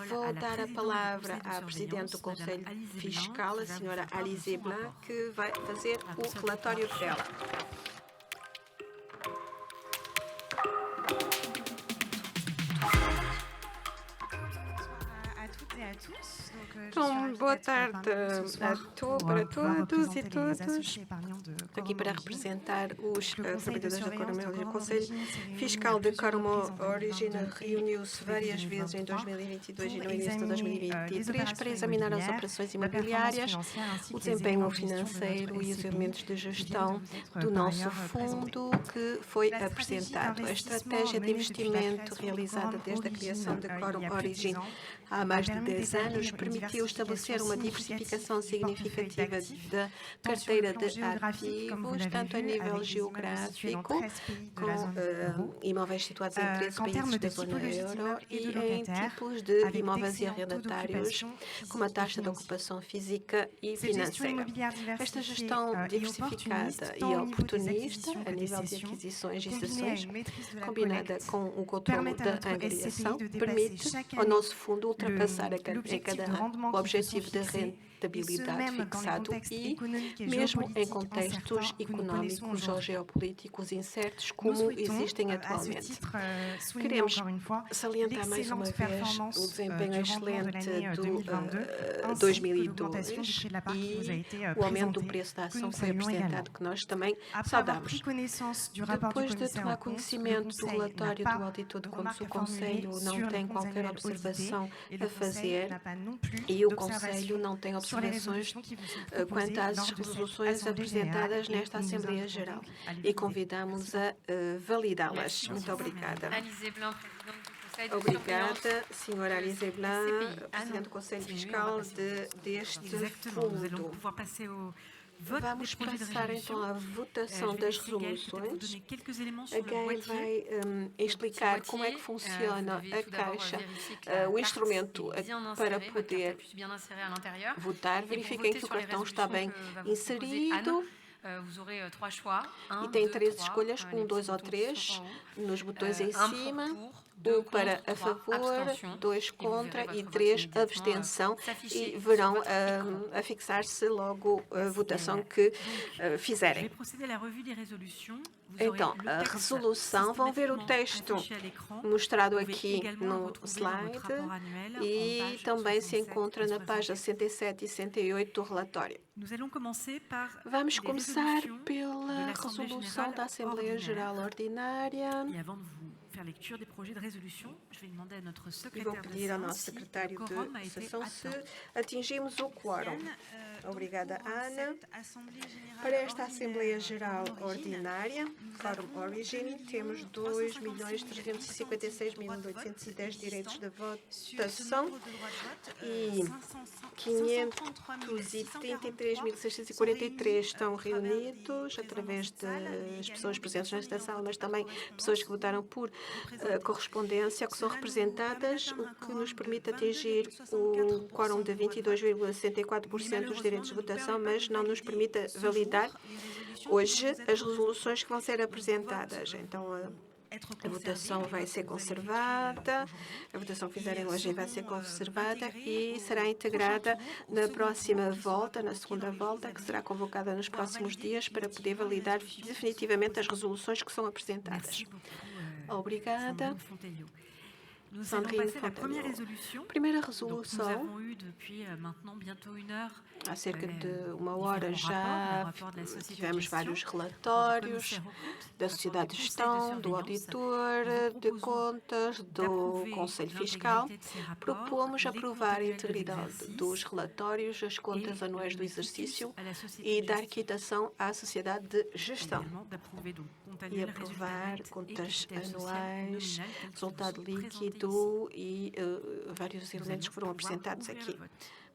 Vou dar a palavra à Presidente do Conselho Fiscal, a senhora Alizé Blanc, que vai fazer o relatório dela. Então, boa tarde para todos e todas. Estou aqui para representar os trabalhadores da Coromel. O Conselho Fiscal de Coromel Origin reuniu-se várias vezes em 2022 e no início de 2023 para examinar as operações imobiliárias, o desempenho financeiro e os elementos de gestão do nosso fundo que foi apresentado. A estratégia de investimento realizada desde a criação da Coromel Origin há mais de 10 anos permitiu estabelecer uma diversificação significativa da carteira de ativos, tanto a nível geográfico, com imóveis situados em 13 países da zona euro e em tipos de imóveis e arrendatários, com uma taxa de ocupação física e financeira. Esta gestão diversificada e oportunista, a nível de aquisições e cessões, combinada com o controle da angariação, permite ao nosso fundo ultrapassar em cada ano o objetivo de rentabilidade fixado e, mesmo em contextos económicos ou geopolíticos incertos como existem atualmente. Queremos salientar mais uma vez o desempenho excelente do 2002 e o aumento do preço da ação que foi apresentado, que nós também saudamos. Depois de tomar conhecimento do relatório do auditor de contas, o Conselho não tem qualquer observação a fazer e o Conselho não tem observações quanto às resoluções apresentadas nesta Assembleia Geral e convidamos a validá-las. Muito obrigada. Obrigada, senhora Alizé Blanc, Presidente do Conselho Fiscal deste fundo. Vamos passar então à votação das resoluções. A Gail vai explicar como é que funciona a caixa, o instrumento para poder votar. Verifiquem que o cartão está bem inserido. E tem 3 escolhas, 1, 2 ou 3, nos botões em cima. 1 para a favor, 2 contra e 3 abstenção, e verão a fixar-se logo a votação que fizerem. Então, a resolução, vão ver o texto mostrado aqui no slide e também se encontra na página 67 e 68 do relatório. Vamos começar pela resolução da Assembleia Geral Ordinária. E vou pedir ao nosso secretário de sessão se atingimos o quórum. Obrigada, Ana. Para esta Assembleia Geral Ordinária, Quórum Origin, temos 2.356.810 direitos de votação e 533.643 estão reunidos através das pessoas presentes nesta sala, mas também pessoas que votaram por correspondência, que são representadas, o que nos permite atingir o quórum de 22,64% dos direitos de votação, mas não nos permite validar hoje as resoluções que vão ser apresentadas. Então, a votação vai ser conservada, a votação que fizerem hoje vai ser conservada e será integrada na próxima volta, na segunda volta, que será convocada nos próximos dias para poder validar definitivamente as resoluções que são apresentadas. Obrigada. Sandrine Fontenot. Primeira resolução. Há cerca de 1 hora já tivemos vários relatórios da Sociedade de Gestão, do Auditor de Contas, do Conselho Fiscal. Propomos aprovar a integridade dos relatórios, as contas anuais do exercício e dar quitação à Sociedade de Gestão. E aprovar contas anuais, resultado líquido e vários elementos que foram apresentados aqui.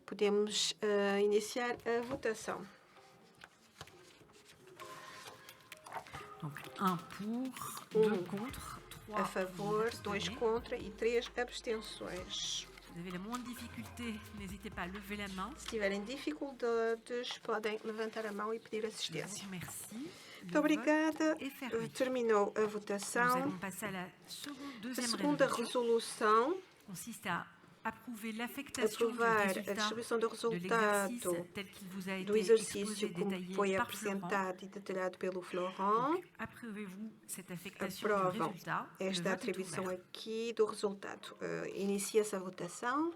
Podemos iniciar a votação. Donc, 1 pour, 2 contre, 3 A favor, 2 contra e 3 abstenções. Vous avez la moindre difficulté, n'hésitez pas à lever la main. Se tiverem dificuldades, podem levantar a mão e pedir assistência. Merci. Muito obrigada. Terminou a Nous votação. allons passer à la A segunda résolution. resolução, Consiste à approuver l'affectation du aprovar a résultat distribuição do de resultado l'exercice tel qu'il vous a do été exercício exposé, como détaillé foi par Florent. apresentado e detalhado pelo Florent. Donc, approuvez-vous cette affectation du Aprovam résultat. Le esta vote est atribuição ouvert. aqui do resultado. Inicia-se a votação.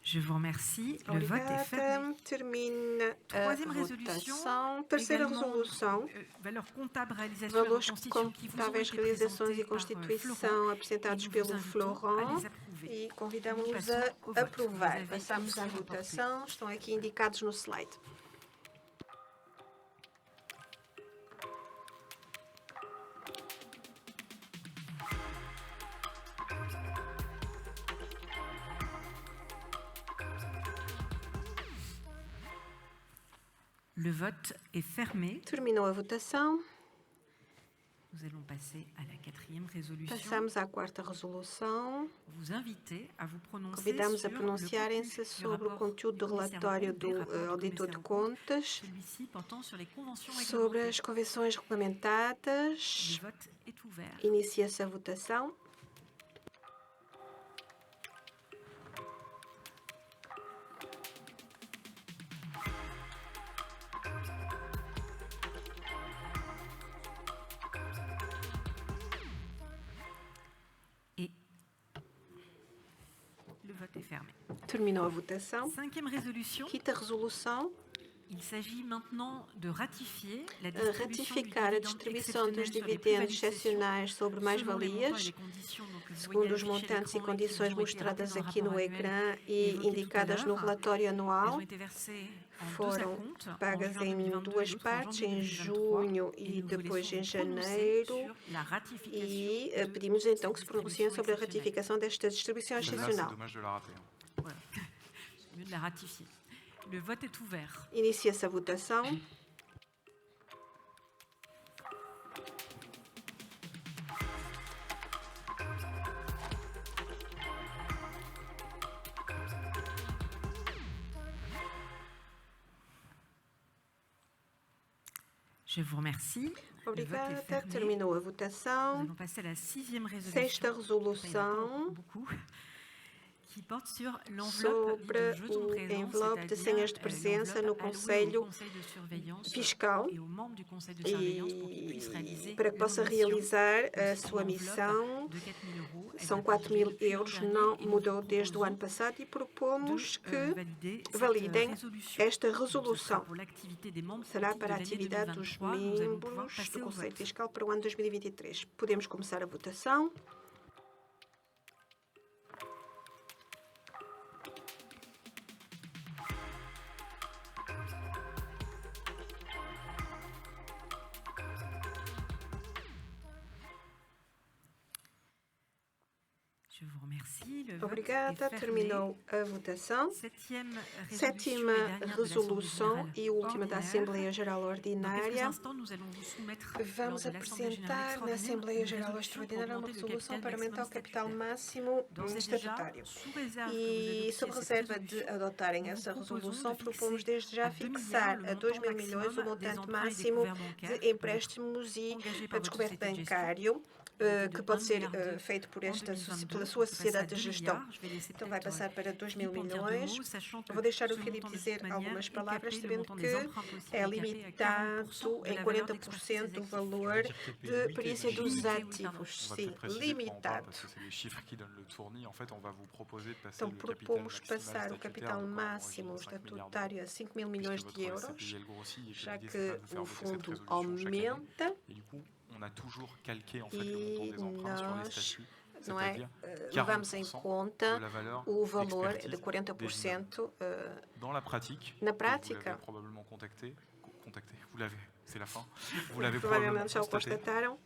Je vous remercie. Le vote est fermé. Obrigada. Termina a Troisième résolution. votação. Terceira Également, resolução. valeurs comptables, réalisation et Valores reconstitution qui vous ont contáveis, été realizações e présentés par constituição Florent. apresentados Et nous pelo vous invitons à Florent les approuver. e convidamos-nos Passons au a vote. aprovar. Vous avez Passamos à aussi remporté. votação. Estão aqui indicados no slide. Le vote est fermé. Terminou a votação. Nous allons passer à la quatrième résolution. Passamos à quarta resolução. Vous invitez à vous prononcer Convidamos a sur le pronunciarem-se contenu du sobre o rapport conteúdo do relatório do Auditor de Contas, celui-ci portant sur les conventions sobre réglementées. as convenções Le regulamentadas. vote est ouvert. Inicia-se a votação. Et le vote est fermé. Terminou a votação. Cinquième résolution. Quinta resolução. Il s'agit maintenant de ratifier la A ratificar a distribuição dos dividendos excepcionais sobre mais-valias, segundo os montantes e condições mostradas aqui no ecrã e indicadas no relatório anual. Foram pagas em duas partes, em junho e depois em janeiro. E pedimos então que se pronunciem sobre a ratificação desta distribuição Celle-là, c'est excepcional. dommage de la rater. Voilà. C'est mieux de la ratifier. Le vote est ouvert. Inicia-se a votação. Je vous remercie. Le vote est Obrigada. fermé. Terminou a Nous votação. allons passer à la sixième résolution. Sexta Enfin, il y en a resolução. pas beaucoup. Qui porte sur l'enveloppe Sobre de jetons de o présence, envelope de c'est-à-dire, senhas de presença no l'enveloppe allouée Conselho au conseil de surveillance Fiscal et aux membres du conseil de surveillance pour qu'ils puissent réaliser e para que possa leur mission. realizar a C'est sua une missão. enveloppe de 4 000 euros. Elle São va 4 mil depuis l'an euros, dernier não et nous mudou vous desde o ano proposons passado e propomos de, que valider cette validem résolution. esta Donc, ce sera resolução. pour l'activité des membres Será politiques para a de l'année atividade dos 2023. Nous allons pouvoir membros passer do au Conselho vote. Fiscal para o ano 2023. Podemos começar a votação. Je vous remercie. Le vote est Obrigada. fermé. Terminou a votação. Sétima Sétima resolução e última da Assembleia Geral Ordinária. Vamos apresentar na Assembleia Geral Extraordinária uma resolução para aumentar o capital máximo estatutário. E, sob reserva de adotarem essa resolução, propomos desde já fixar a 2 mil milhões o montante máximo de empréstimos e descoberto bancário, que pode ser feito pela sua sociedade de gestão. Então vai passar para 2 mil milhões. Eu vou deixar o Filipe dizer algumas palavras, sabendo que é limitado em 40% o valor de perícia dos ativos. Sim, limitado. Então propomos passar o capital máximo estatutário a 5 mil milhões de euros, já que o fundo aumenta. On a toujours calqué en fait le montant des emprunts sur les statuts. não é? C'est-à-dire Levamos em 40% conta de la valeur o valor de d'expertise 40% Dans la pratique, na vous prática. l'avez probablement contacté, vous l'avez, c'est la fin, vous l'avez Provavelmente já o constaté, constataram.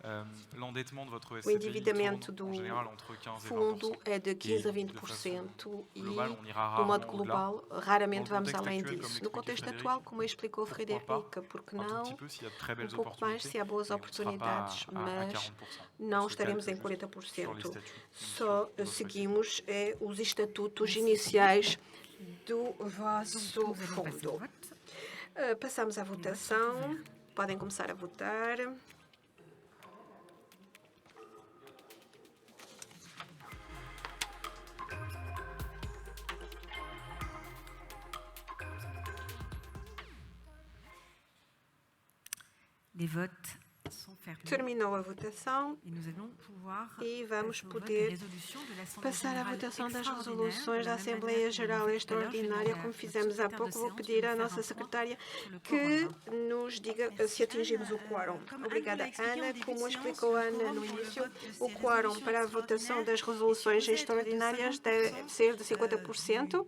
l'endettement de votre O SCPI endividamento tourne en do général entre 15 et fundo 20%. é de 15 a de 20% e, global, on ira do modo rarement au-delà. global, raramente Dans le vamos contexte além actuel, disso. comme No l'expliquait contexto Frédéric, atual, como explicou pourquoi Frederica, por que un tout não? petit peu s'il y a de très belles Pouco mais se há boas mais on ne sera oportunidades, pas à mas 40%. não On se estaremos calque em juste sur les 40%. statuts Só initiaux de votre seguimos os estatutos iniciais do vosso fundo. Passamos à votação. Podem começar a votar. Les votes sont fermés. Terminou a votação Et nous allons pouvoir e vamos passer au vote poder des résolutions de l'Assemblée passar à générale votação das extraordinaire, resoluções de da la même Assembleia manière que Geral nous l'avons fait tout à l'heure. Je vais Extraordinária, demander como à fizemos há notre pouco. Vou secrétaire de pedir à séance de nossa faire un secretária point sur le que quorum. nos diga se atingimos o quórum. Obrigada, Ana. Como explicou a Ana no início, o quórum para a votação das resoluções extraordinárias deve ser de 50%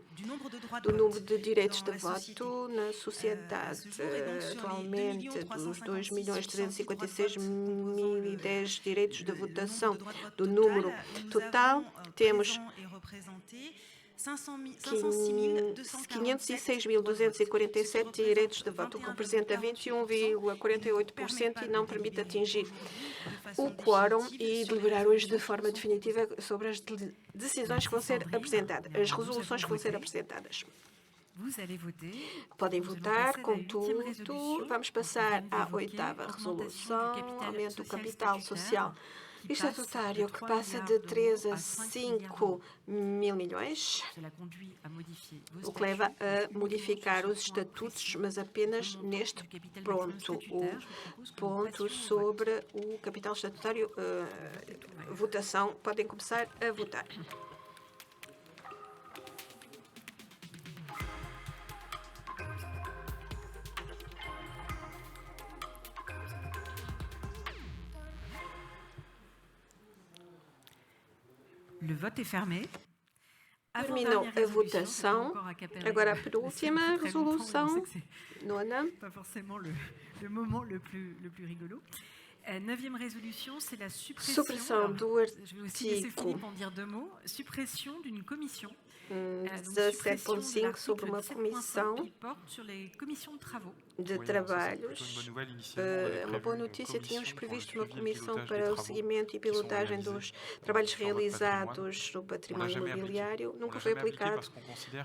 do número de direitos de voto na sociedade. Atualmente, dos 2.356.010 direitos de votação do número total, temos 506.247 direitos de voto, o que representa 21,48% e não permite atingir o quórum e deliberar hoje de forma definitiva sobre as decisões que vão ser apresentadas, as resoluções que vão ser apresentadas. Vous allez voter. Podem Nous allons votar, passer à la contudo, huitième résolution, vamos que passar vient à d'évoquer, oitava augmentation resolução, du capital aumento do social capital social qui estatutário, passe que de passa 3 de milliards 3 a d'euros à 5 mil milhões, Cela conduit à modifier vos o que leva statuts, a uniquement modificar sur os ce point estatutos, précis. mas apenas Le montant neste du capital ponto, maximum o statutaire, je vous propose que nous ponto passions au vote. sobre o capital estatutário. Votação, podem começar a votar. Le vote est fermé. Terminou a votação. Agora a penúltima resolução, nona. Pas forcément le moment le plus rigolo. Neuvième résolution, c'est la suppression. Supressão do Je vais aussi laisser artigo Philippe en dire deux mots. Suppression d'une commission. 17.5 sobre uma comissão qui porte sur les commissions de travaux. de trabalhos. É uma boa notícia, tínhamos previsto uma comissão para o seguimento e pilotagem dos trabalhos realizados no património imobiliário. Nunca foi aplicado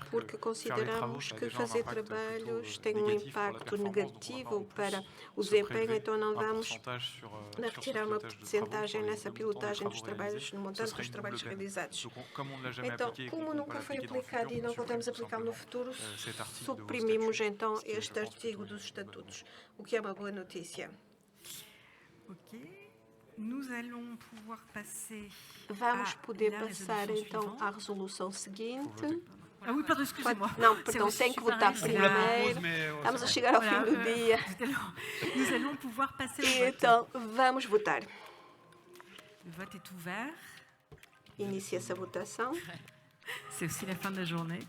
porque consideramos que fazer trabalhos tem um impacto negativo para o desempenho, então não vamos retirar uma porcentagem nessa pilotagem dos trabalhos, no montante dos trabalhos realizados. Então, como nunca foi aplicado e não voltamos a aplicá-lo no futuro, suprimimos então este artigo dos estatutos, o que é uma boa notícia. Ok. Nous allons pouvoir passer Vamos poder à la passar résolution então suivante. à resolução seguinte. Ah oui, pardon, excusez-moi. Não, C'est perdão, aussi tem que super votar agréable. primeiro. Estamos a chegar ao fim do dia. Nous allons pouvoir passer au E vote. então, vamos votar. Le vote est ouvert. Inicia-se a votação. C'est aussi la fin de la journée.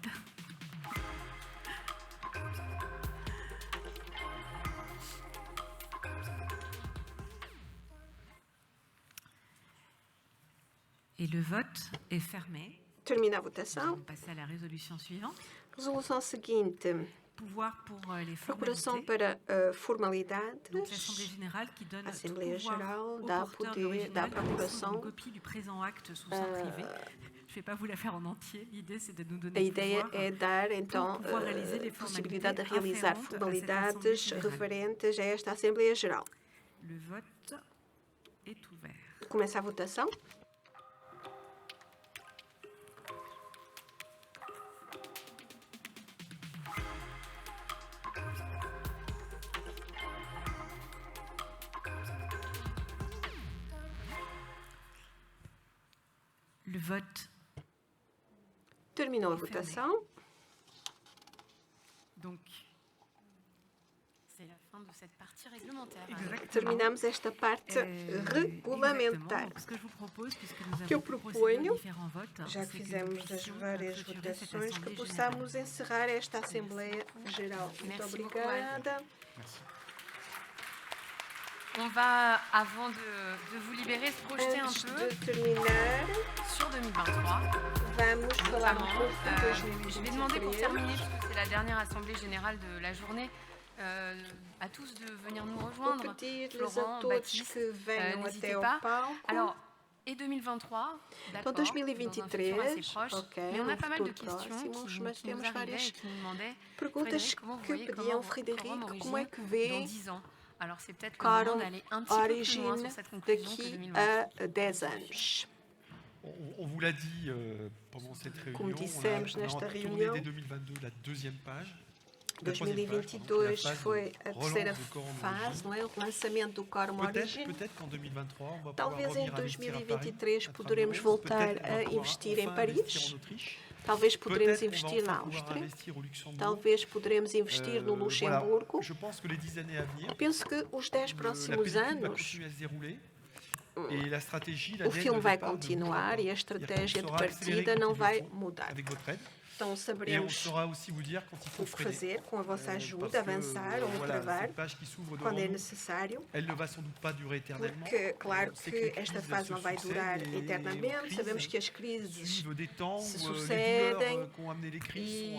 Et le vote est fermé. Termina a Nous votação. allons passer à la résolution suivante. Resolução seguinte. Pouvoir pour les Procuração formalités. para formalidades. Donc l'Assemblée générale qui donne A tout Assembleia pouvoir Geral au dá porteur de poder, l'original dá de prendre procuração. une copie du présent acte sous sein privé. Je ne vais pas vous la faire en entier. L'idée, c'est de nous donner A le ideia pouvoir é dar, então, pouvoir réaliser les possibilidade de formalités realizar afférentes à cette formalidades Assemblée générale. referentes a esta Assembleia Geral. Le vote est ouvert. Começa a votação. Le vote. Terminou a Fermé. votação. Donc, Terminamos esta parte regulamentar. Que eu proponho, já que fizemos as várias votações, que possamos encerrar esta Assembleia Geral. Muito obrigada. On va, avant de vous libérer, se projeter un Antes peu de terminar, sur 2023. vamos falar um pouco de Je vais demander pour 2023. terminer, puisque c'est la dernière assemblée générale de la journée, à tous de venir nous Vou rejoindre. pedir-lhes a Florent, todos Baptiste, que venham n'hésitez até ao pas. palco. Alors, et 2023, Então, d'accord, dans un futur 2023, assez proche, ok, mais on a pas mal de futuro questions próximo, mas qui nous temos arrivaient várias et qui nous demandaient perguntas Frédéric, comment vous que voyez pediam, Quorum Frederico, como é Origine que dans vê 10 ans. Alors, c'est peut-être le Quorum moment d'aller un petit peu plus loin Origine sur cette conclusion que daqui 2023. a 10 anos. On vous l'a dit pendant cette réunion, Como dissemos on a nesta tourné reunião, dès 2022 la deuxième page. 2022 foi a terceira fase, não é? O lançamento do Quorum Origine. Peut-être qu'en 2023, on va Talvez pouvoir em revenir investir à Paris, 2023 poderemos voltar a investir em Paris. Talvez poderemos investir na Áustria. Talvez poderemos investir no Luxemburgo. Je pense que les 10 années à venir, Penso que os 10 próximos anos o filme vai continuar e a estratégia de partida não vai mudar. Então saberemos o que fazer com a vossa ajuda, avançar ou travar quando é necessário. Porque, claro que esta fase não vai durar eternamente, sabemos que as crises se sucedem e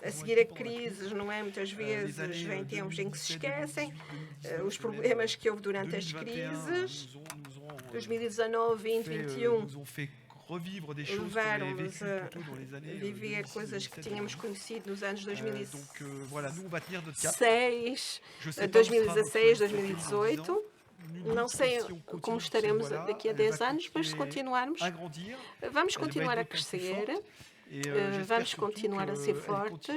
a seguir a crises, não é? Muitas vezes vem tempos em que se esquecem os problemas que houve durante as crises. 2019, 20, 21 levaram-nos a viver coisas que tínhamos conhecido nos anos 2016, 2018. Não sei como estaremos daqui a 10 anos, mas se continuarmos, vamos continuar a crescer. Vamos continuar a ser fortes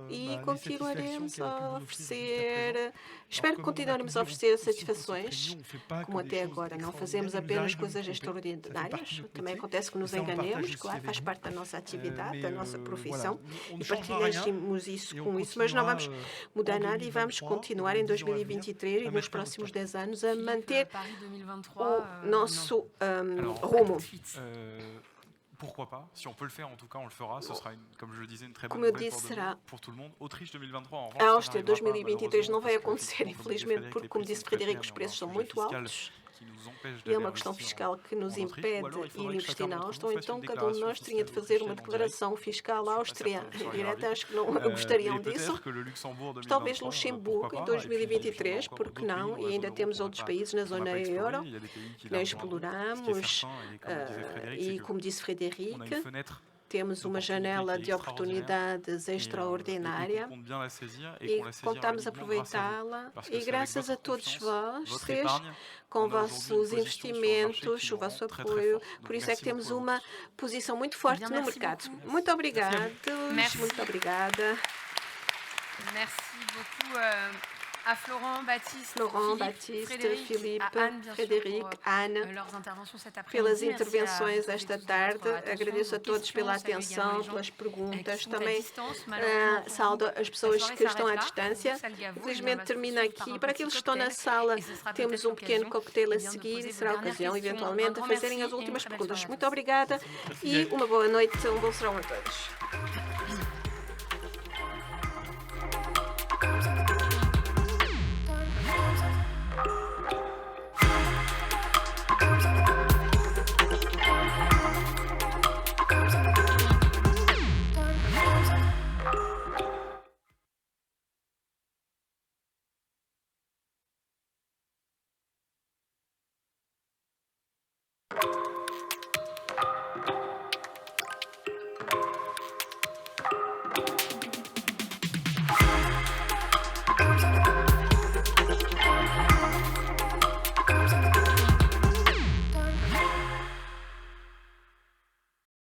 e continuaremos a oferecer. Espero que continuaremos a oferecer satisfações, como até agora. Não fazemos apenas coisas extraordinárias. Também acontece que nos enganemos, claro, faz parte da nossa atividade, da nossa profissão e partilhamos isso com isso, mas não vamos mudar nada e vamos continuar em 2023 e nos próximos 10 anos a manter o nosso rumo. Pourquoi pas? Si on peut le faire, en tout cas, on le fera. Ce sera, comme je le disais, une très bonne Como eu nouvelle disse, pour tout le monde. Autriche 2023, en revanche, a Áustria 2023 não vai acontecer, infelizmente, porque, como disse Frederico, os preços são muito altos e é uma questão fiscal que nos impede de investir na Áustria. Então, cada um de nós tinha de fazer uma declaração fiscal áustria direta. Acho que não gostariam disso. Mas talvez Luxemburgo em 2023, porque não? E ainda temos outros países na zona euro que nós exploramos. E, como disse Frederico, temos uma janela de oportunidades extraordinária e contamos aproveitá-la. E graças a todos vocês, com vossos investimentos, o vosso apoio, por isso é que temos uma posição muito forte no mercado. Muito obrigada. Muito obrigada. Merci beaucoup à Florent, Baptiste, Philippe, Frédéric, Anne, pelas intervenções esta tarde. Agradeço a todos pela atenção, pelas perguntas. Também saúdo as pessoas que estão à distância. Infelizmente termina aqui. Para aqueles que estão na sala, temos um pequeno coquetel a seguir e será a ocasião, eventualmente, de fazerem as últimas perguntas. Muito obrigada e uma boa noite, um bom serão a todos.